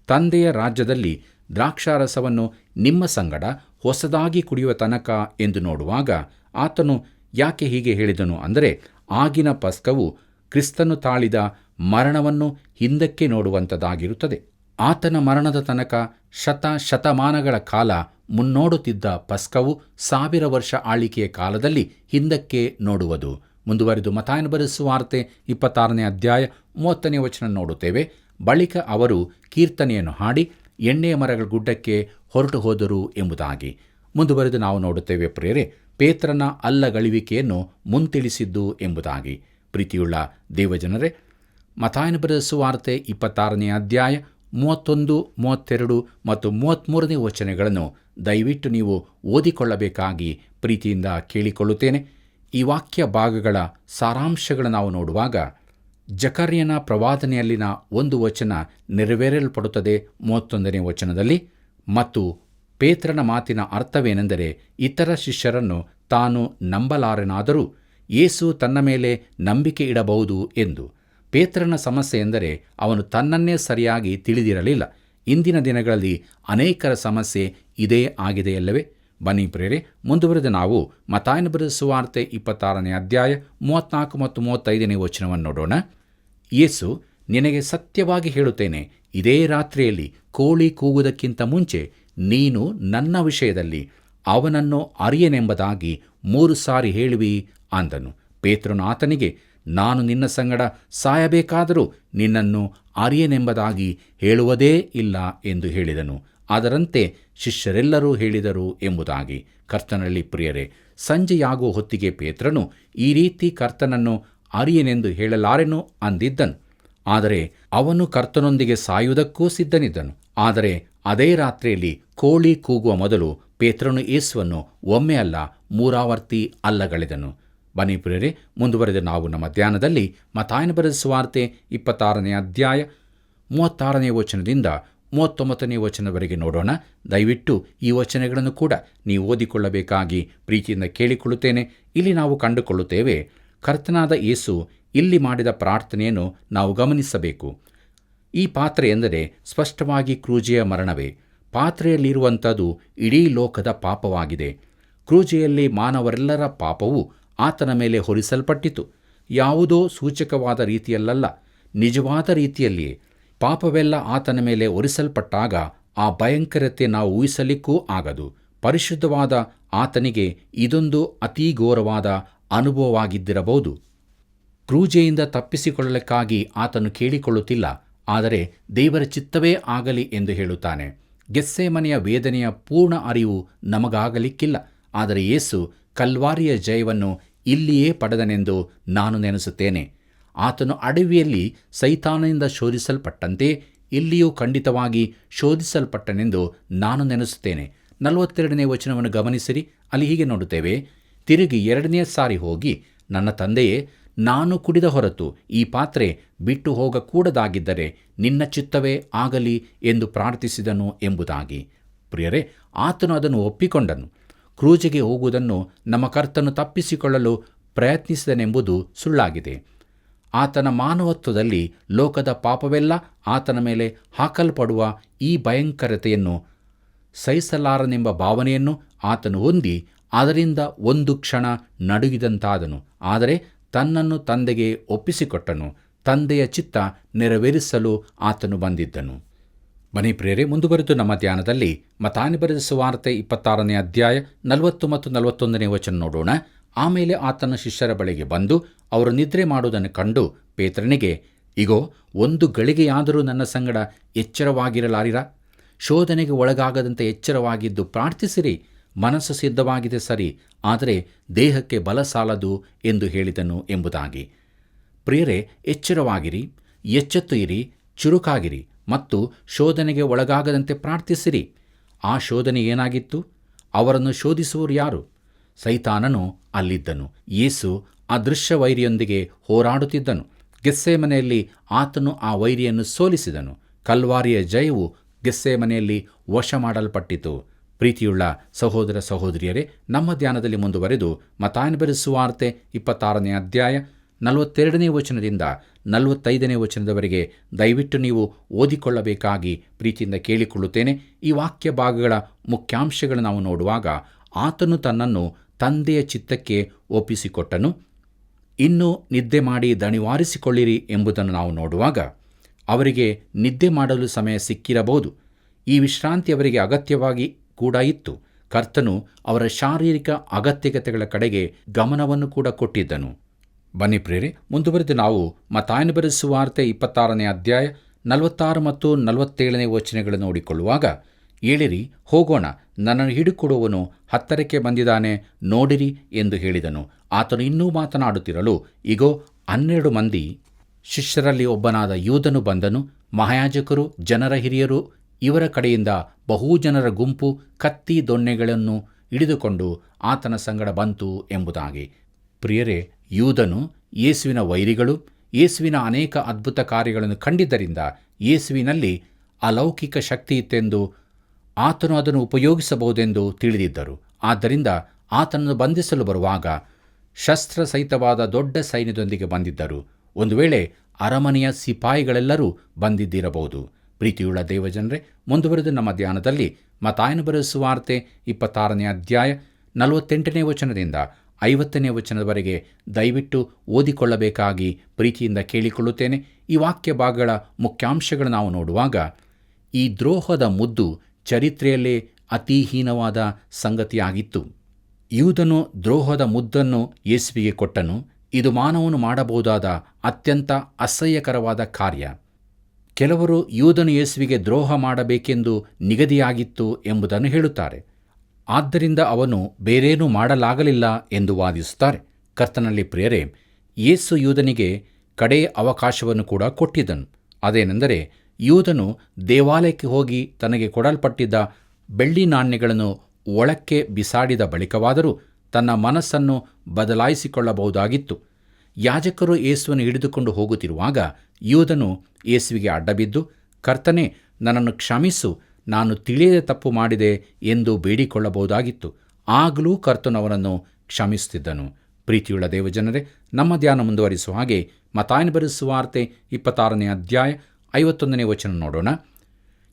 ತಂದೆಯ ರಾಜ್ಯದಲ್ಲಿ ದ್ರಾಕ್ಷಾರಸವನ್ನು ನಿಮ್ಮ ಸಂಗಡ ಹೊಸದಾಗಿ ಕುಡಿಯುವ ತನಕ ಎಂದು ನೋಡುವಾಗ ಆತನು ಯಾಕೆ ಹೀಗೆ ಹೇಳಿದನು ಅಂದರೆ, ಆಗಿನ ಪಸ್ಕವು ಕ್ರಿಸ್ತನು ತಾಳಿದ ಮರಣವನ್ನು ಹಿಂದಕ್ಕೆ ನೋಡುವಂಥದ್ದಾಗಿರುತ್ತದೆ. ಆತನ ಮರಣದ ತನಕ ಶತಮಾನಗಳ ಕಾಲ ಮುನ್ನೋಡುತ್ತಿದ್ದ ಪಸ್ಕವು 1000 ವರ್ಷ ಆಳಿಕೆಯ ಕಾಲದಲ್ಲಿ ಹಿಂದಕ್ಕೆ ನೋಡುವುದು. ಮುಂದುವರೆದು ಮತ್ತಾಯನ ಬರೆದ ಸುವಾರ್ತೆ 26ನೇ ಅಧ್ಯಾಯ 30ನೇ ವಚನ ನೋಡುತ್ತೇವೆ. ಬಳಿಕ ಅವರು ಕೀರ್ತನೆಯನ್ನು ಹಾಡಿ ಎಣ್ಣೆಯ ಮರಗಳ ಗುಡ್ಡಕ್ಕೆ ಹೊರಟು ಹೋದರು ಎಂಬುದಾಗಿ. ಮುಂದುವರೆದು ನಾವು ನೋಡುತ್ತೇವೆ ಪ್ರಿಯರೇ, ಪೇತ್ರನ ಅಲ್ಲಗಳುವಿಕೆಯನ್ನು ಮುಂತಿಳಿಸಿದ್ದು ಎಂಬುದಾಗಿ. ಪ್ರೀತಿಯುಳ್ಳ ದೇವಜನರೇ, ಮತ್ತಾಯನ ಬರೆದ ಸುವಾರ್ತೆ 26ನೇ ಅಧ್ಯಾಯ 31, 32 ಮತ್ತು 33ನೇ ವಚನಗಳನ್ನು ದಯವಿಟ್ಟು ನೀವು ಓದಿಕೊಳ್ಳಬೇಕಾಗಿ ಪ್ರೀತಿಯಿಂದ ಕೇಳಿಕೊಳ್ಳುತ್ತೇನೆ. ಈ ವಾಕ್ಯ ಭಾಗಗಳ ಸಾರಾಂಶಗಳನ್ನು ನಾವು ನೋಡುವಾಗ, ಜಕರ್ಯನ ಪ್ರವಾದನೆಯಲ್ಲಿನ ಒಂದು ವಚನ ನೆರವೇರಲ್ಪಡುತ್ತದೆ 31ನೇ ವಚನದಲ್ಲಿ. ಮತ್ತು ಪೇತ್ರನ ಮಾತಿನ ಅರ್ಥವೇನೆಂದರೆ, ಇತರ ಶಿಷ್ಯರನ್ನು ತಾನು ನಂಬಲಾರನಾದರೂ ಯೇಸು ತನ್ನ ಮೇಲೆ ನಂಬಿಕೆ ಇಡಬಹುದು ಎಂದು. ಪೇತ್ರನ ಸಮಸ್ಯೆ ಎಂದರೆ ಅವನು ತನ್ನನ್ನೇ ಸರಿಯಾಗಿ ತಿಳಿದಿರಲಿಲ್ಲ. ಇಂದಿನ ದಿನಗಳಲ್ಲಿ ಅನೇಕರ ಸಮಸ್ಯೆ ಇದೇ ಆಗಿದೆಯಲ್ಲವೇ? ಬನ್ನಿ ಪ್ರಿಯರೇ, ಮುಂದುವರೆದು ನಾವು ಮತ್ತಾಯನ ಬರೆದ ಸುವಾರ್ತೆ 26ನೇ ಅಧ್ಯಾಯ 34 ಮತ್ತು 35ನೇ ವಚನವನ್ನು ನೋಡೋಣ. ಯೇಸು, ನಿನಗೆ ಸತ್ಯವಾಗಿ ಹೇಳುತ್ತೇನೆ, ಇದೇ ರಾತ್ರಿಯಲ್ಲಿ ಕೋಳಿ ಕೂಗುವುದಕ್ಕಿಂತ ಮುಂಚೆ ನೀನು ನನ್ನ ವಿಷಯದಲ್ಲಿ ಅವನನ್ನು ಅರಿಯನೆಂಬುದಾಗಿ 3 ಸಾರಿ ಹೇಳುವಿ ಅಂದನು. ಪೇತ್ರನು ಆತನಿಗೆ, ನಾನು ನಿನ್ನ ಸಂಗಡ ಸಾಯಬೇಕಾದರೂ ನಿನ್ನನ್ನು ಅರಿಯನೆಂಬುದಾಗಿ ಹೇಳುವುದೇ ಇಲ್ಲ ಎಂದು ಹೇಳಿದನು. ಅದರಂತೆ ಶಿಷ್ಯರೆಲ್ಲರೂ ಹೇಳಿದರು ಎಂಬುದಾಗಿ. ಕರ್ತನಲ್ಲಿ ಪ್ರಿಯರೇ, ಸಂಜೆಯಾಗುವ ಹೊತ್ತಿಗೆ ಪೇತ್ರನು ಈ ರೀತಿ ಕರ್ತನನ್ನು ಅರಿಯನೆಂದು ಹೇಳಲಾರೆನು ಅಂದಿದ್ದನು. ಆದರೆ ಅವನು ಕರ್ತನೊಂದಿಗೆ ಸಾಯುವುದಕ್ಕೂ ಸಿದ್ಧನಿದ್ದನು. ಆದರೆ ಅದೇ ರಾತ್ರಿಯಲ್ಲಿ ಕೋಳಿ ಕೂಗುವ ಮೊದಲು ಪೇತ್ರನು ಯೇಸುವನ್ನು ಒಮ್ಮೆ ಅಲ್ಲ 3 ಆವರ್ತಿ ಅಲ್ಲಗಳೆದನು. ಬನ್ನಿ ಪ್ರಿಯರೇ, ಮುಂದುವರೆದ ನಾವು ನಮ್ಮ ಧ್ಯಾನದಲ್ಲಿ ಮತ್ತಾಯನ ಬರೆದ ಸುವಾರ್ತೆ 26ನೇ ಅಧ್ಯಾಯ 36ನೇ ವಚನದಿಂದ 39ನೇ ವಚನದವರೆಗೆ ನೋಡೋಣ. ದಯವಿಟ್ಟು ಈ ವಚನಗಳನ್ನು ಕೂಡ ನೀವು ಓದಿಕೊಳ್ಳಬೇಕಾಗಿ ಪ್ರೀತಿಯಿಂದ ಕೇಳಿಕೊಳ್ಳುತ್ತೇನೆ. ಇಲ್ಲಿ ನಾವು ಕಂಡುಕೊಳ್ಳುತ್ತೇವೆ, ಕರ್ತನಾದ ಯೇಸು ಇಲ್ಲಿ ಮಾಡಿದ ಪ್ರಾರ್ಥನೆಯನ್ನು ನಾವು ಗಮನಿಸಬೇಕು. ಈ ಪಾತ್ರೆ ಎಂದರೆ ಸ್ಪಷ್ಟವಾಗಿ ಕ್ರೂಜೆಯ ಮರಣವೇ. ಪಾತ್ರೆಯಲ್ಲಿರುವಂಥದ್ದು ಇಡೀ ಲೋಕದ ಪಾಪವಾಗಿದೆ. ಕ್ರೂಜೆಯಲ್ಲಿ ಮಾನವರೆಲ್ಲರ ಪಾಪವು ಆತನ ಮೇಲೆ ಹೊರಿಸಲ್ಪಟ್ಟಿತು. ಯಾವುದೋ ಸೂಚಕವಾದ ರೀತಿಯಲ್ಲ, ನಿಜವಾದ ರೀತಿಯಲ್ಲಿಯೇ ಪಾಪವೆಲ್ಲ ಆತನ ಮೇಲೆ ಹೊರಿಸಲ್ಪಟ್ಟಾಗ ಆ ಭಯಂಕರತೆ ನಾವು ಊಹಿಸಲಿಕ್ಕೂ ಆಗದು. ಪರಿಶುದ್ಧವಾದ ಆತನಿಗೆ ಇದೊಂದು ಅತೀ ಘೋರವಾದ ಅನುಭವವಾಗಿದ್ದಿರಬಹುದು. ಕ್ರೂಜೆಯಿಂದ ತಪ್ಪಿಸಿಕೊಳ್ಳಲಿಕ್ಕಾಗಿ ಆತನು ಕೇಳಿಕೊಳ್ಳುತ್ತಿಲ್ಲ, ಆದರೆ ದೇವರ ಚಿತ್ತವೇ ಆಗಲಿ ಎಂದು ಹೇಳುತ್ತಾನೆ. ಗೆತ್ಸೇಮನೆಯ ವೇದನೆಯ ಪೂರ್ಣ ಅರಿವು ನಮಗಾಗಲಿಕ್ಕಿಲ್ಲ, ಆದರೆ ಯೇಸು ಕಲ್ವಾರಿಯ ಜಯವನ್ನು ಇಲ್ಲಿಯೇ ಪಡೆದನೆಂದು ನಾನು ನೆನೆಸುತ್ತೇನೆ. ಆತನು ಅಡವಿಯಲ್ಲಿ ಸೈತಾನನಿಂದ ಶೋಧಿಸಲ್ಪಟ್ಟಂತೆ ಇಲ್ಲಿಯೂ ಖಂಡಿತವಾಗಿ ಶೋಧಿಸಲ್ಪಟ್ಟನೆಂದು ನಾನು ನೆನೆಸುತ್ತೇನೆ. 42ನೇ ವಚನವನ್ನು ಗಮನಿಸಿರಿ. ಅಲ್ಲಿ ಹೀಗೆ ನೋಡುತ್ತೇವೆ, ತಿರುಗಿ 2ನೇ ಸಾರಿ ಹೋಗಿ, ನನ್ನ ತಂದೆಯೇ, ನಾನು ಕುಡಿದ ಹೊರತು ಈ ಪಾತ್ರೆ ಬಿಟ್ಟು ಹೋಗಕೂಡದಾಗಿದ್ದರೆ ನಿನ್ನ ಚಿತ್ತವೇ ಆಗಲಿ ಎಂದು ಪ್ರಾರ್ಥಿಸಿದನು ಎಂಬುದಾಗಿ. ಪ್ರಿಯರೇ, ಆತನು ಅದನ್ನು ಒಪ್ಪಿಕೊಂಡನು. ಕ್ರೂಜೆಗೆ ಹೋಗುವುದನ್ನು ನಮ್ಮ ಕರ್ತನು ತಪ್ಪಿಸಿಕೊಳ್ಳಲು ಪ್ರಯತ್ನಿಸಿದನೆಂಬುದು ಸುಳ್ಳಾಗಿದೆ. ಆತನ ಮಾನವತ್ವದಲ್ಲಿ ಲೋಕದ ಪಾಪವೆಲ್ಲ ಆತನ ಮೇಲೆ ಹಾಕಲ್ಪಡುವ ಈ ಭಯಂಕರತೆಯನ್ನು ಸಹಿಸಲಾರನೆಂಬ ಭಾವನೆಯನ್ನು ಆತನು ಹೊಂದಿ ಅದರಿಂದ ಒಂದು ಕ್ಷಣ ನಡುಗಿದಂತಾದನು. ಆದರೆ ತನ್ನನ್ನು ತಂದೆಗೆ ಒಪ್ಪಿಸಿಕೊಟ್ಟನು. ತಂದೆಯ ಚಿತ್ತ ನೆರವೇರಿಸಲು ಆತನು ಬಂದಿದ್ದನು. ಬನ್ನಿ ಪ್ರಿಯರೇ, ಮುಂದುವರೆದು ನಮ್ಮ ಧ್ಯಾನದಲ್ಲಿ ಮತ್ತಾಯನ ಬರೆದ ಸುವಾರ್ತೆ 26ನೇ ಅಧ್ಯಾಯ 40 ಮತ್ತು 41ನೇ ವಚನ ನೋಡೋಣ. ಆಮೇಲೆ ಆತನ ಶಿಷ್ಯರ ಬಳಿಗೆ ಬಂದು ಅವರು ನಿದ್ರೆ ಮಾಡುವುದನ್ನು ಕಂಡು ಪೇತ್ರನಿಗೆ, ಇಗೋ, 1 ಗಳಿಗೆಯಾದರೂ ನನ್ನ ಸಂಗಡ ಎಚ್ಚರವಾಗಿರಲಾರಿರ? ಶೋಧನೆಗೆ ಒಳಗಾಗದಂತೆ ಎಚ್ಚರವಾಗಿದ್ದು ಪ್ರಾರ್ಥಿಸಿರಿ. ಮನಸ್ಸು ಸಿದ್ಧವಾಗಿದೆ ಸರಿ, ಆದರೆ ದೇಹಕ್ಕೆ ಬಲ ಸಾಲದು ಎಂದು ಹೇಳಿದನು ಎಂಬುದಾಗಿ. ಪ್ರಿಯರೇ, ಎಚ್ಚರವಾಗಿರಿ, ಎಚ್ಚೆತ್ತು ಇರಿ, ಚುರುಕಾಗಿರಿ ಮತ್ತು ಶೋಧನೆಗೆ ಒಳಗಾಗದಂತೆ ಪ್ರಾರ್ಥಿಸಿರಿ. ಆ ಶೋಧನೆ ಏನಾಗಿತ್ತು? ಅವರನ್ನು ಶೋಧಿಸುವರು ಯಾರು? ಸೈತಾನನು ಅಲ್ಲಿದ್ದನು. ಯೇಸು ಅದೃಶ್ಯ ವೈರಿಯೊಂದಿಗೆ ಹೋರಾಡುತ್ತಿದ್ದನು. ಗೆತ್ಸೇಮನೆಯಲ್ಲಿ ಆತನು ಆ ವೈರಿಯನ್ನು ಸೋಲಿಸಿದನು. ಕಲ್ವಾರಿಯ ಜಯವು ಗೆತ್ಸೇಮನೆಯಲ್ಲಿ ವಶ ಮಾಡಲ್ಪಟ್ಟಿತು. ಪ್ರೀತಿಯುಳ್ಳ ಸಹೋದರ ಸಹೋದರಿಯರೇ, ನಮ್ಮ ಧ್ಯಾನದಲ್ಲಿ ಮುಂದುವರೆದು ಮತ್ತಾಯನ ಬರೆದ ಸುವಾರ್ತೆ 26ನೇ ಅಧ್ಯಾಯ 42ನೇ ವಚನದಿಂದ 45ನೇ ವಚನದವರೆಗೆ ದಯವಿಟ್ಟು ನೀವು ಓದಿಕೊಳ್ಳಬೇಕಾಗಿ ಪ್ರೀತಿಯಿಂದ ಕೇಳಿಕೊಳ್ಳುತ್ತೇನೆ. ಈ ವಾಕ್ಯ ಭಾಗಗಳ ಮುಖ್ಯಾಂಶಗಳನ್ನು ನಾವು ನೋಡುವಾಗ, ಆತನು ತನ್ನನ್ನು ತಂದೆಯ ಚಿತ್ತಕ್ಕೆ ಒಪ್ಪಿಸಿಕೊಟ್ಟನು. ಇನ್ನೂ ನಿದ್ದೆ ಮಾಡಿ ದಣಿವಾರಿಸಿಕೊಳ್ಳಿರಿ ಎಂಬುದನ್ನು ನಾವು ನೋಡುವಾಗ, ಅವರಿಗೆ ನಿದ್ದೆ ಮಾಡಲು ಸಮಯ ಸಿಕ್ಕಿರಬಹುದು. ಈ ವಿಶ್ರಾಂತಿ ಅವರಿಗೆ ಅಗತ್ಯವಾಗಿ ಕೂಡ ಇತ್ತು. ಕರ್ತನು ಅವರ ಶಾರೀರಿಕ ಅಗತ್ಯತೆಗಳ ಕಡೆಗೆ ಗಮನವನ್ನು ಕೂಡ ಕೊಟ್ಟಿದ್ದನು. ಬನ್ನಿ ಪ್ರಿಯರೇ, ಮುಂದುವರೆದು ನಾವು ಮತ್ತಾಯನ ಬರೆದ ಸುವಾರ್ತೆ 26ನೇ ಅಧ್ಯಾಯ 46 ಮತ್ತು 47ನೇ ವಚನಗಳನ್ನು ನೋಡಿಕೊಳ್ಳುವಾಗ, ಏಳಿರಿ, ಹೋಗೋಣ, ನನ್ನನ್ನು ಹಿಡಿಕೊಡುವವನು ಹತ್ತಿರಕ್ಕೆ ಬಂದಿದ್ದಾನೆ, ನೋಡಿರಿ ಎಂದು ಹೇಳಿದನು. ಆತನು ಇನ್ನೂ ಮಾತನಾಡುತ್ತಿರಲು, ಇಗೋ, 12 ಮಂದಿ ಶಿಷ್ಯರಲ್ಲಿ ಒಬ್ಬನಾದ ಯೂದನು ಬಂದನು. ಮಹಾಯಾಜಕರು, ಜನರ ಹಿರಿಯರು, ಇವರ ಕಡೆಯಿಂದ ಬಹು ಜನರ ಗುಂಪು ಕತ್ತಿ ದೊಣ್ಣೆಗಳನ್ನು ಹಿಡಿದುಕೊಂಡು ಆತನ ಸಂಗಡ ಬಂತು ಎಂಬುದಾಗಿ. ಪ್ರಿಯರೇ, ಯೂದನು ಯೇಸುವಿನ ವೈರಿಗಳು. ಯೇಸುವಿನ ಅನೇಕ ಅದ್ಭುತ ಕಾರ್ಯಗಳನ್ನು ಕಂಡಿದ್ದರಿಂದ ಯೇಸುವಿನಲ್ಲಿ ಅಲೌಕಿಕ ಶಕ್ತಿ ಇತ್ತೆಂದು, ಆತನು ಅದನ್ನು ಉಪಯೋಗಿಸಬಹುದೆಂದು ತಿಳಿದಿದ್ದರು. ಆದ್ದರಿಂದ ಆತನನ್ನು ಬಂಧಿಸಲು ಬರುವಾಗ ಶಸ್ತ್ರಸಹಿತವಾದ ದೊಡ್ಡ ಸೈನ್ಯದೊಂದಿಗೆ ಬಂದಿದ್ದರು. ಒಂದು ವೇಳೆ ಅರಮನೆಯ ಸಿಪಾಯಿಗಳೆಲ್ಲರೂ ಬಂದಿದ್ದಿರಬಹುದು. ಪ್ರೀತಿಯುಳ್ಳ ದೇವಜನರೇ, ಮುಂದುವರೆದು ನಮ್ಮ ಧ್ಯಾನದಲ್ಲಿ ಮತ್ತಾಯನ ಬರೆದ ಸುವಾರ್ತೆ 26ನೇ ಅಧ್ಯಾಯ 48ನೇ ವಚನದಿಂದ 50ನೇ ವಚನದವರೆಗೆ ದಯವಿಟ್ಟು ಓದಿಕೊಳ್ಳಬೇಕಾಗಿ ಪ್ರೀತಿಯಿಂದ ಕೇಳಿಕೊಳ್ಳುತ್ತೇನೆ. ಈ ವಾಕ್ಯ ಭಾಗಗಳ ಮುಖ್ಯಾಂಶಗಳು ನಾವು ನೋಡುವಾಗ, ಈ ದ್ರೋಹದ ಮುದ್ದು ಚರಿತ್ರೆಯಲ್ಲೇ ಅತಿ ಹೀನವಾದ ಸಂಗತಿಯಾಗಿತ್ತು. ಯೂದನು ದ್ರೋಹದ ಮುದ್ದನ್ನು ಯೇಸುವಿಗೆ ಕೊಟ್ಟನು. ಇದು ಮಾನವನು ಮಾಡಬಹುದಾದ ಅತ್ಯಂತ ಅಸಹ್ಯಕರವಾದ ಕಾರ್ಯ. ಕೆಲವರು ಯೂದನು ಯೇಸುವಿಗೆ ದ್ರೋಹ ಮಾಡಬೇಕೆಂದು ನಿಗದಿಯಾಗಿತ್ತು ಎಂಬುದನ್ನು ಹೇಳುತ್ತಾರೆ. ಆದ್ದರಿಂದ ಅವನು ಬೇರೇನೂ ಮಾಡಲಾಗಲಿಲ್ಲ ಎಂದು ವಾದಿಸುತ್ತಾರೆ. ಕರ್ತನಲ್ಲಿ ಪ್ರಿಯರೇ, ಯೇಸು ಯೂದನಿಗೆ ಕಡೇ ಅವಕಾಶವನ್ನು ಕೂಡ ಕೊಟ್ಟಿದ್ದನು. ಅದೇನೆಂದರೆ, ಯೂದನು ದೇವಾಲಯಕ್ಕೆ ಹೋಗಿ ತನಗೆ ಕೊಡಲ್ಪಟ್ಟಿದ್ದ ಬೆಳ್ಳಿ ನಾಣ್ಯಗಳನ್ನು ಒಳಕ್ಕೆ ಬಿಸಾಡಿದ ಬಳಿಕವಾದರೂ ತನ್ನ ಮನಸ್ಸನ್ನು ಬದಲಾಯಿಸಿಕೊಳ್ಳಬಹುದಾಗಿತ್ತು. ಯಾಜಕರು ಯೇಸುವನ್ನು ಹಿಡಿದುಕೊಂಡು ಹೋಗುತ್ತಿರುವಾಗ ಯೂದನು ಯೇಸುವಿಗೆ ಅಡ್ಡಬಿದ್ದು, ಕರ್ತನೇ, ನನ್ನನ್ನು ಕ್ಷಮಿಸು, ನಾನು ತಿಳಿಯದೆ ತಪ್ಪು ಮಾಡಿದೆ ಎಂದು ಬೇಡಿಕೊಳ್ಳಬಹುದಾಗಿತ್ತು. ಆಗಲೂ ಕರ್ತನು ಅವನನ್ನು ಕ್ಷಮಿಸುತ್ತಿದ್ದನು. ಪ್ರೀತಿಯುಳ್ಳ ದೇವಜನರೇ, ನಮ್ಮ ಧ್ಯಾನ ಮುಂದುವರಿಸುವ ಹಾಗೆ ಮತ್ತಾಯನ ಬರೆದ ಸುವಾರ್ತೆ 26ನೇ ಅಧ್ಯಾಯ 51ನೇ ವಚನ ನೋಡೋಣ.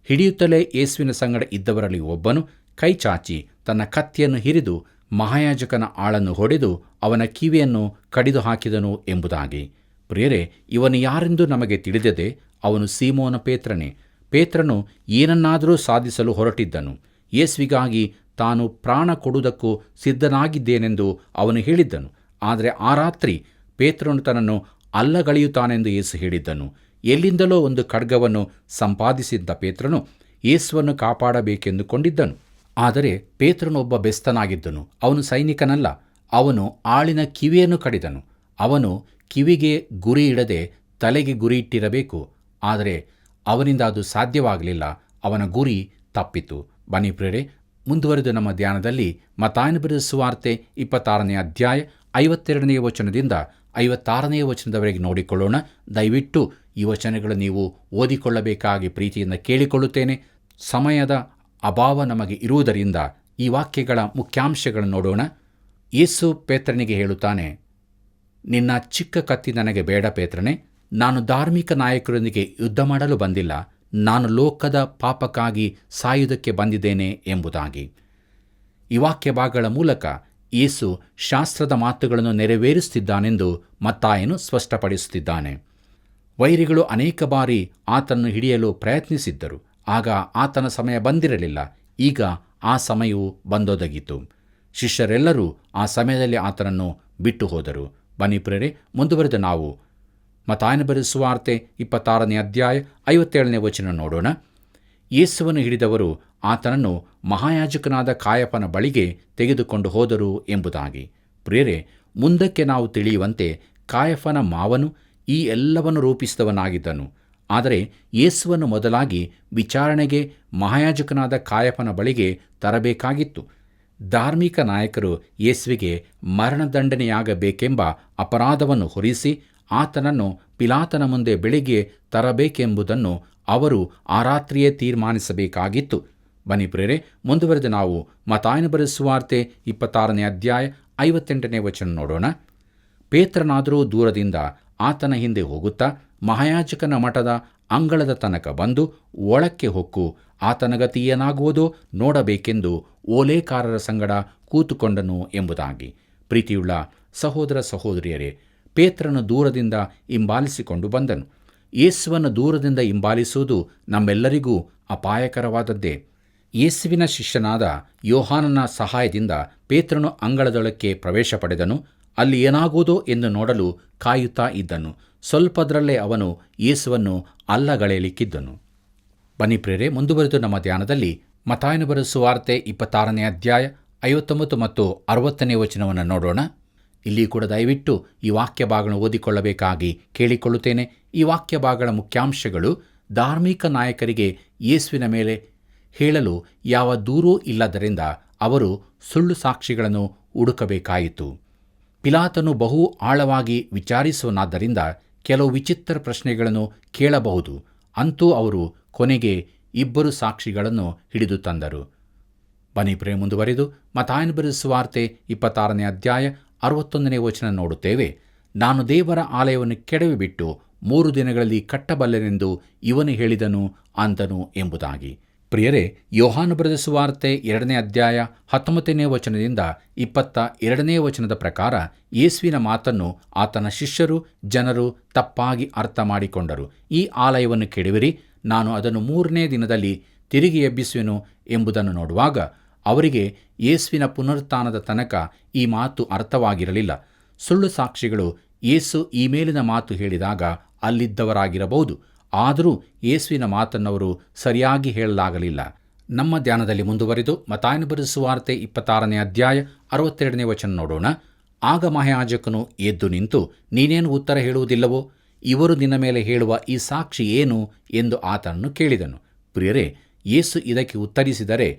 ಹಿಡಿಯುತ್ತಲೇ ಯೇಸುವಿನ ಸಂಗಡ ಇದ್ದವರಲ್ಲಿ ಒಬ್ಬನು ಕೈ ಚಾಚಿ ತನ್ನ ಕತ್ತಿಯನ್ನು ಹಿರಿದು ಮಹಾಯಾಜಕನ ಆಳನ್ನು ಹೊಡೆದು ಅವನ ಕಿವಿಯನ್ನು ಕಡಿದು ಹಾಕಿದನು ಎಂಬುದಾಗಿ. ಪ್ರಿಯರೇ, ಇವನು ಯಾರೆಂದು ನಮಗೆ ತಿಳಿದದೆ. ಅವನು ಸೀಮೋನ ಪೇತ್ರನೇ. ಪೇತ್ರನು ಏನನ್ನಾದರೂ ಸಾಧಿಸಲು ಹೊರಟಿದ್ದನು. ಯೇಸುವಿಗಾಗಿ ತಾನು ಪ್ರಾಣ ಕೊಡುವುದಕ್ಕೂ ಸಿದ್ಧನಾಗಿದ್ದೇನೆಂದು ಅವನು ಹೇಳಿದ್ದನು. ಆದರೆ ಆ ರಾತ್ರಿ ಪೇತ್ರನು ತನ್ನನ್ನು ಅಲ್ಲಗಳೆಯುತ್ತಾನೆಂದು ಯೇಸು ಹೇಳಿದ್ದನು. ಎಲ್ಲಿಂದಲೋ ಒಂದು ಖಡ್ಗವನ್ನು ಸಂಪಾದಿಸಿದ್ದ ಪೇತ್ರನು ಯೇಸುವನ್ನು ಕಾಪಾಡಬೇಕೆಂದುಕೊಂಡಿದ್ದನು. ಆದರೆ ಪೇತ್ರನು ಒಬ್ಬ ಬೆಸ್ತನಾಗಿದ್ದನು. ಅವನು ಸೈನಿಕನಲ್ಲ. ಅವನು ಆಳಿನ ಕಿವಿಯನ್ನು ಕಡಿದನು. ಅವನು ಕಿವಿಗೆ ಗುರಿ ಇಡದೆ ತಲೆಗೆ ಗುರಿ ಇಟ್ಟಿರಬೇಕು. ಆದರೆ ಅವನಿಂದ ಅದು ಸಾಧ್ಯವಾಗಲಿಲ್ಲ. ಅವನ ಗುರಿ ತಪ್ಪಿತು. ಬನ್ನಿ ಪ್ರಿಯರೇ, ಮುಂದುವರೆದು ನಮ್ಮ ಧ್ಯಾನದಲ್ಲಿ ಮತ್ತಾಯನ ಬರೆದ ಸುವಾರ್ತೆ 26ನೇ ಅಧ್ಯಾಯ 52ನೇ ವಚನದಿಂದ 56ನೇ ವಚನದವರೆಗೆ ನೋಡಿಕೊಳ್ಳೋಣ. ದಯವಿಟ್ಟು ಈ ವಚನಗಳು ನೀವು ಓದಿಕೊಳ್ಳಬೇಕಾಗಿ ಪ್ರೀತಿಯಿಂದ ಕೇಳಿಕೊಳ್ಳುತ್ತೇನೆ. ಸಮಯದ ಅಭಾವ ನಮಗೆ ಇರುವುದರಿಂದ ಈ ವಾಕ್ಯಗಳ ಮುಖ್ಯಾಂಶಗಳನ್ನು ನೋಡೋಣ. ಯೇಸು ಪೇತ್ರನಿಗೆ ಹೇಳುತ್ತಾನೆ, ನಿನ್ನ ಚಿಕ್ಕ ಕತ್ತಿ ನನಗೆ ಬೇಡ ಪೇತ್ರನೇ. ನಾನು ಧಾರ್ಮಿಕ ನಾಯಕರೊಂದಿಗೆ ಯುದ್ಧ ಮಾಡಲು ಬಂದಿಲ್ಲ. ನಾನು ಲೋಕದ ಪಾಪಕ್ಕಾಗಿ ಸಾಯುವುದಕ್ಕೆ ಬಂದಿದ್ದೇನೆ ಎಂಬುದಾಗಿ. ಈ ವಾಕ್ಯ ಭಾಗಗಳ ಮೂಲಕ ಯೇಸು ಶಾಸ್ತ್ರದ ಮಾತುಗಳನ್ನು ನೆರವೇರಿಸುತ್ತಿದ್ದಾನೆಂದು ಮತ್ತಾಯನು ಸ್ಪಷ್ಟಪಡಿಸುತ್ತಿದ್ದಾನೆ. ವೈರಿಗಳು ಅನೇಕ ಬಾರಿ ಆತನನ್ನು ಹಿಡಿಯಲು ಪ್ರಯತ್ನಿಸಿದ್ದರು. ಆಗ ಆತನ ಸಮಯ ಬಂದಿರಲಿಲ್ಲ. ಈಗ ಆ ಸಮಯವು ಬಂದೊದಗಿತು. ಶಿಷ್ಯರೆಲ್ಲರೂ ಆ ಸಮಯದಲ್ಲಿ ಆತನನ್ನು ಬಿಟ್ಟು ಹೋದರು. ಬನ್ನಿ ಪ್ರಿಯರೇ, ಮುಂದುವರೆದ ನಾವು ಮತ್ತಾಯನ ಬರೆದ ಸುವಾರ್ತೆ 26ನೇ ಅಧ್ಯಾಯ 57ನೇ ವಚನ ನೋಡೋಣ. ಯೇಸುವನ್ನು ಹಿಡಿದವರು ಆತನನ್ನು ಮಹಾಯಾಜಕನಾದ ಕಾಯಫನ ಬಳಿಗೆ ತೆಗೆದುಕೊಂಡು ಹೋದರು ಎಂಬುದಾಗಿ. ಪ್ರಿಯರೇ, ಮುಂದಕ್ಕೆ ನಾವು ತಿಳಿಯುವಂತೆ ಕಾಯಫನ ಮಾವನು ಈ ಎಲ್ಲವನ್ನು ರೂಪಿಸಿದವನಾಗಿದ್ದನು. ಆದರೆ ಯೇಸುವನ್ನು ಮೊದಲಾಗಿ ವಿಚಾರಣೆಗೆ ಮಹಾಯಾಜಕನಾದ ಕಾಯಫನ ಬಳಿಗೆ ತರಬೇಕಾಗಿತ್ತು. ಧಾರ್ಮಿಕ ನಾಯಕರು ಯೇಸುವಿಗೆ ಮರಣದಂಡನೆಯಾಗಬೇಕೆಂಬ ಅಪರಾಧವನ್ನು ಹೊರಿಸಿ ಆತನನ್ನು ಪಿಲಾತನ ಮುಂದೆ ಬೆಳಿಗ್ಗೆ ತರಬೇಕೆಂಬುದನ್ನು ಅವರು ಆ ರಾತ್ರಿಯೇ ತೀರ್ಮಾನಿಸಬೇಕಾಗಿತ್ತು. ಬನ್ನಿ ಪ್ರಿಯರೇ, ಮುಂದುವರೆದ ನಾವು ಮತ್ತಾಯನ ಬರೆದ ಸುವಾರ್ತೆ 26ನೇ ಅಧ್ಯಾಯ 58ನೇ ವಚನ ನೋಡೋಣ. ಪೇತ್ರನಾದರೂ ದೂರದಿಂದ ಆತನ ಹಿಂದೆ ಹೋಗುತ್ತಾ ಮಹಾಯಾಜಕನ ಮಠದ ಅಂಗಳದ ತನಕ ಬಂದು ಒಳಕ್ಕೆ ಹೊಕ್ಕು ಆತನ ಗತಿ ಏನಾಗುವುದೋ ನೋಡಬೇಕೆಂದು ಓಲೇಕಾರರ ಸಂಗಡ ಕೂತುಕೊಂಡನು ಎಂಬುದಾಗಿ. ಪ್ರೀತಿಯುಳ್ಳ ಸಹೋದರ ಸಹೋದರಿಯರೇ, ಪೇತ್ರನು ದೂರದಿಂದ ಹಿಂಬಾಲಿಸಿಕೊಂಡು ಬಂದನು. ಯೇಸುವನ್ನು ದೂರದಿಂದ ಹಿಂಬಾಲಿಸುವುದು ನಮ್ಮೆಲ್ಲರಿಗೂ ಅಪಾಯಕರವಾದದ್ದೇ. ಯೇಸುವಿನ ಶಿಷ್ಯನಾದ ಯೋಹಾನನ ಸಹಾಯದಿಂದ ಪೇತ್ರನು ಅಂಗಳದೊಳಕ್ಕೆ ಪ್ರವೇಶ ಪಡೆದನು. ಅಲ್ಲಿ ಏನಾಗುವುದೋ ಎಂದು ನೋಡಲು ಕಾಯುತ್ತಾ ಇದ್ದನು. ಸ್ವಲ್ಪದರಲ್ಲೇ ಅವನು ಯೇಸುವನ್ನು ಅಲ್ಲಗಳೆಯಲಿಕ್ಕಿದ್ದನು. ಬನ್ನಿ ಪ್ರಿಯರೇ, ಮುಂದುವರೆದು ನಮ್ಮ ಧ್ಯಾನದಲ್ಲಿ ಮತ್ತಾಯನ ಬರೆದ ಸುವಾರ್ತೆ 26ನೇ ಅಧ್ಯಾಯ 59 ಮತ್ತು 60ನೇ ವಚನವನ್ನು ನೋಡೋಣ. ಇಲ್ಲಿ ಕೂಡ ದಯವಿಟ್ಟು ಈ ವಾಕ್ಯ ಭಾಗಗಳನ್ನು ಓದಿಕೊಳ್ಳಬೇಕಾಗಿ ಕೇಳಿಕೊಳ್ಳುತ್ತೇನೆ. ಈ ವಾಕ್ಯ ಭಾಗಗಳ ಮುಖ್ಯಾಂಶಗಳು: ಧಾರ್ಮಿಕ ನಾಯಕರಿಗೆ ಯೇಸುವಿನ ಮೇಲೆ ಹೇಳಲು ಯಾವ ದೂರೂ ಇಲ್ಲದರಿಂದ ಅವರು ಸುಳ್ಳು ಸಾಕ್ಷಿಗಳನ್ನು ಹುಡುಕಬೇಕಾಯಿತು. ಪಿಲಾತನು ಬಹು ಆಳವಾಗಿ ವಿಚಾರಿಸುವನಾದ್ದರಿಂದ ಕೆಲವು ವಿಚಿತ್ರ ಪ್ರಶ್ನೆಗಳನ್ನು ಕೇಳಬಹುದು. ಅಂತೂ ಅವರು ಕೊನೆಗೆ 2 ಸಾಕ್ಷಿಗಳನ್ನು ಹಿಡಿದು ತಂದರು. ಬನ್ನಿ ಪ್ರಿಯ, ಮುಂದುವರೆದು ಮತ್ತಾಯನ ಬರೆದ ಸುವಾರ್ತೆ 26ನೇ ಅಧ್ಯಾಯ 61ನೇ ವಚನ ನೋಡುತ್ತೇವೆ. ನಾನು ದೇವರ ಆಲಯವನ್ನು ಕೆಡವಿಬಿಟ್ಟು 3 ದಿನಗಳಲ್ಲಿ ಕಟ್ಟಬಲ್ಲೆನೆಂದು ಇವನು ಹೇಳಿದನು ಅಂದನು ಎಂಬುದಾಗಿ. ಪ್ರಿಯರೇ, ಯೋಹಾನ ಬರೆದ ಸುವಾರ್ತೆ 2ನೇ ಅಧ್ಯಾಯ 19ನೇ ವಚನದಿಂದ 22ನೇ ವಚನದ ಪ್ರಕಾರ ಯೇಸುವಿನ ಮಾತನ್ನು ಆತನ ಶಿಷ್ಯರು, ಜನರು ತಪ್ಪಾಗಿ ಅರ್ಥ ಮಾಡಿಕೊಂಡರು. ಈ ಆಲಯವನ್ನು ಕೆಡವಿರಿ, ನಾನು ಅದನ್ನು 3ನೇ ದಿನದಲ್ಲಿ ತಿರುಗಿ ಎಬ್ಬಿಸುವೆನು ಎಂಬುದನ್ನು ನೋಡುವಾಗ ಅವರಿಗೆ ಯೇಸುವಿನ ಪುನರುತ್ಥಾನದ ತನಕ ಈ ಮಾತು ಅರ್ಥವಾಗಿರಲಿಲ್ಲ. ಸುಳ್ಳು ಸಾಕ್ಷಿಗಳು ಯೇಸು ಈ ಮೇಲಿನ ಮಾತು ಹೇಳಿದಾಗ ಅಲ್ಲಿದ್ದವರಾಗಿರಬಹುದು. ಆದರೂ ಯೇಸುವಿನ ಮಾತನ್ನವರು ಸರಿಯಾಗಿ ಹೇಳಲಾಗಲಿಲ್ಲ. ನಮ್ಮ ಧ್ಯಾನದಲ್ಲಿ ಮುಂದುವರಿದು ಮತ್ತಾಯನ ಬರೆದ ಸುವಾರ್ತೆ 26ನೇ ಅಧ್ಯಾಯ 62ನೇ ವಚನ ನೋಡೋಣ. ಆಗ ಮಹಾಯಾಜಕನು ಎದ್ದು ನಿಂತು, ನೀನೇನು ಉತ್ತರ ಹೇಳುವುದಿಲ್ಲವೋ? ಇವರು ನಿನ್ನ ಮೇಲೆ ಹೇಳುವ ಈ ಸಾಕ್ಷಿ ಏನು ಎಂದು ಆತನನ್ನು ಕೇಳಿದನು. ಪ್ರಿಯರೇ, ಯೇಸು ಇದಕ್ಕೆ ಉತ್ತರಿಸಿದರೆ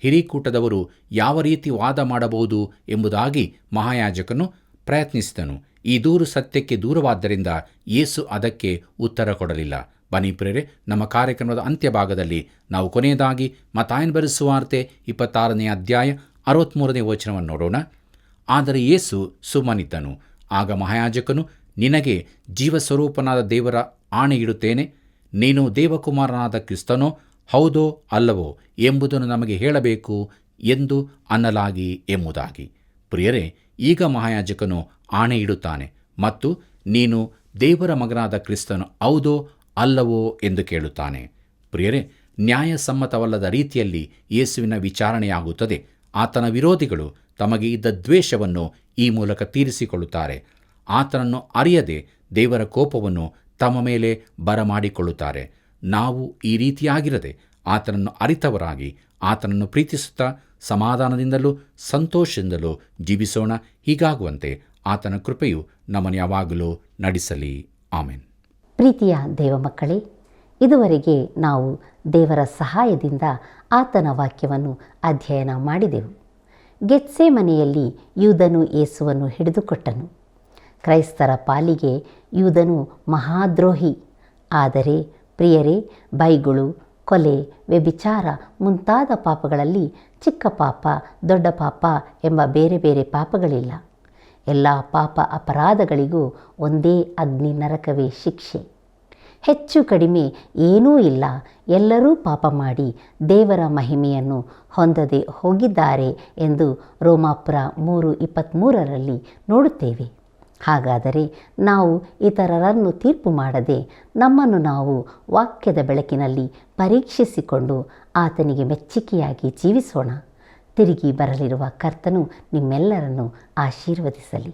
ಹಿರೀಕೂಟದವರು ಯಾವ ರೀತಿ ವಾದ ಮಾಡಬಹುದು ಎಂಬುದಾಗಿ ಮಹಾಯಾಜಕನು ಪ್ರಯತ್ನಿಸಿದನು. ಈ ದೂರು ಸತ್ಯಕ್ಕೆ ದೂರವಾದ್ದರಿಂದ ಯೇಸು ಅದಕ್ಕೆ ಉತ್ತರ ಕೊಡಲಿಲ್ಲ. ಬನ್ನಿ ಪ್ರಿಯರೇ, ನಮ್ಮ ಕಾರ್ಯಕ್ರಮದ ಅಂತ್ಯಭಾಗದಲ್ಲಿ ನಾವು ಕೊನೆಯದಾಗಿ ಮತ್ತಾಯನ ಬರೆದ ಸುವಾರ್ತೆ 26ನೇ ಅಧ್ಯಾಯ 63ನೇ ವಚನವನ್ನು ನೋಡೋಣ. ಆದರೆ ಯೇಸು ಸುಮ್ಮನಿದ್ದನು. ಆಗ ಮಹಾಯಾಜಕನು, ನಿನಗೆ ಜೀವಸ್ವರೂಪನಾದ ದೇವರ ಆಣೆ ಇಡುತ್ತೇನೆ, ನೀನು ದೇವಕುಮಾರನಾದ ಕ್ರಿಸ್ತನೋ ಹೌದೋ ಅಲ್ಲವೋ ಎಂಬುದನ್ನು ನಮಗೆ ಹೇಳಬೇಕು ಎಂದು ಅನ್ನಲಾಗಿ ಎಂಬುದಾಗಿ. ಪ್ರಿಯರೇ, ಈಗ ಮಹಾಯಾಜಕನು ಆಣೆ ಇಡುತ್ತಾನೆ ಮತ್ತು ನೀನು ದೇವರ ಮಗನಾದ ಕ್ರಿಸ್ತನು ಹೌದೋ ಅಲ್ಲವೋ ಎಂದು ಕೇಳುತ್ತಾನೆ. ಪ್ರಿಯರೇ, ನ್ಯಾಯಸಮ್ಮತವಲ್ಲದ ರೀತಿಯಲ್ಲಿ ಯೇಸುವಿನ ವಿಚಾರಣೆಯಾಗುತ್ತದೆ. ಆತನ ವಿರೋಧಿಗಳು ತಮಗೆ ಇದ್ದ ದ್ವೇಷವನ್ನು ಈ ಮೂಲಕ ತೀರಿಸಿಕೊಳ್ಳುತ್ತಾರೆ. ಆತನನ್ನು ಅರಿಯದೆ ದೇವರ ಕೋಪವನ್ನು ತಮ್ಮ ಮೇಲೆ ಬರಮಾಡಿಕೊಳ್ಳುತ್ತಾರೆ. ನಾವು ಈ ರೀತಿಯಾಗಿರದೆ ಆತನನ್ನು ಅರಿತವರಾಗಿ ಆತನನ್ನು ಪ್ರೀತಿಸುತ್ತಾ ಸಮಾಧಾನದಿಂದಲೂ ಸಂತೋಷದಿಂದಲೂ ಜೀವಿಸೋಣ. ಹೀಗಾಗುವಂತೆ ಆತನ ಕೃಪೆಯು ನಮ್ಮನ್ನು ಯಾವಾಗಲೂ ನಡೆಸಲಿ. ಆಮೆನ್. ಪ್ರೀತಿಯ ದೇವ ಮಕ್ಕಳೇ, ಇದುವರೆಗೆ ನಾವು ದೇವರ ಸಹಾಯದಿಂದ ಆತನ ವಾಕ್ಯವನ್ನು ಅಧ್ಯಯನ ಮಾಡಿದೆವು. ಗೆತ್ಸೇಮನೆಯಲ್ಲಿ ಯೂದನು ಯೇಸುವನ್ನು ಹಿಡಿದುಕೊಟ್ಟನು. ಕ್ರೈಸ್ತರ ಪಾಲಿಗೆ ಯೂದನು ಮಹಾದ್ರೋಹಿ. ಆದರೆ ಪ್ರಿಯರೇ, ಬೈಗುಳು, ಕೊಲೆ, ವ್ಯಭಿಚಾರ ಮುಂತಾದ ಪಾಪಗಳಲ್ಲಿ ಚಿಕ್ಕ ಪಾಪ, ದೊಡ್ಡ ಪಾಪ ಎಂಬ ಬೇರೆ ಬೇರೆ ಪಾಪಗಳಿಲ್ಲ. ಎಲ್ಲ ಪಾಪ ಅಪರಾಧಗಳಿಗೂ ಒಂದೇ ಅಗ್ನಿ ನರಕವೇ ಶಿಕ್ಷೆ. ಹೆಚ್ಚು ಕಡಿಮೆ ಏನೂ ಇಲ್ಲ. ಎಲ್ಲರೂ ಪಾಪ ಮಾಡಿ ದೇವರ ಮಹಿಮೆಯನ್ನು ಹೊಂದದೆ ಹೋಗಿದ್ದಾರೆ ಎಂದು ರೋಮಾಪುರ 3:23 ನೋಡುತ್ತೇವೆ. ಹಾಗಾದರೆ ನಾವು ಇತರರನ್ನು ತೀರ್ಪು ಮಾಡದೆ ನಮ್ಮನ್ನು ನಾವು ವಾಕ್ಯದ ಬೆಳಕಿನಲ್ಲಿ ಪರೀಕ್ಷಿಸಿಕೊಂಡು ಆತನಿಗೆ ಮೆಚ್ಚಿಕೆಯಾಗಿ ಜೀವಿಸೋಣ. ತಿರುಗಿ ಬರಲಿರುವ ಕರ್ತನು ನಿಮ್ಮೆಲ್ಲರನ್ನು ಆಶೀರ್ವದಿಸಲಿ.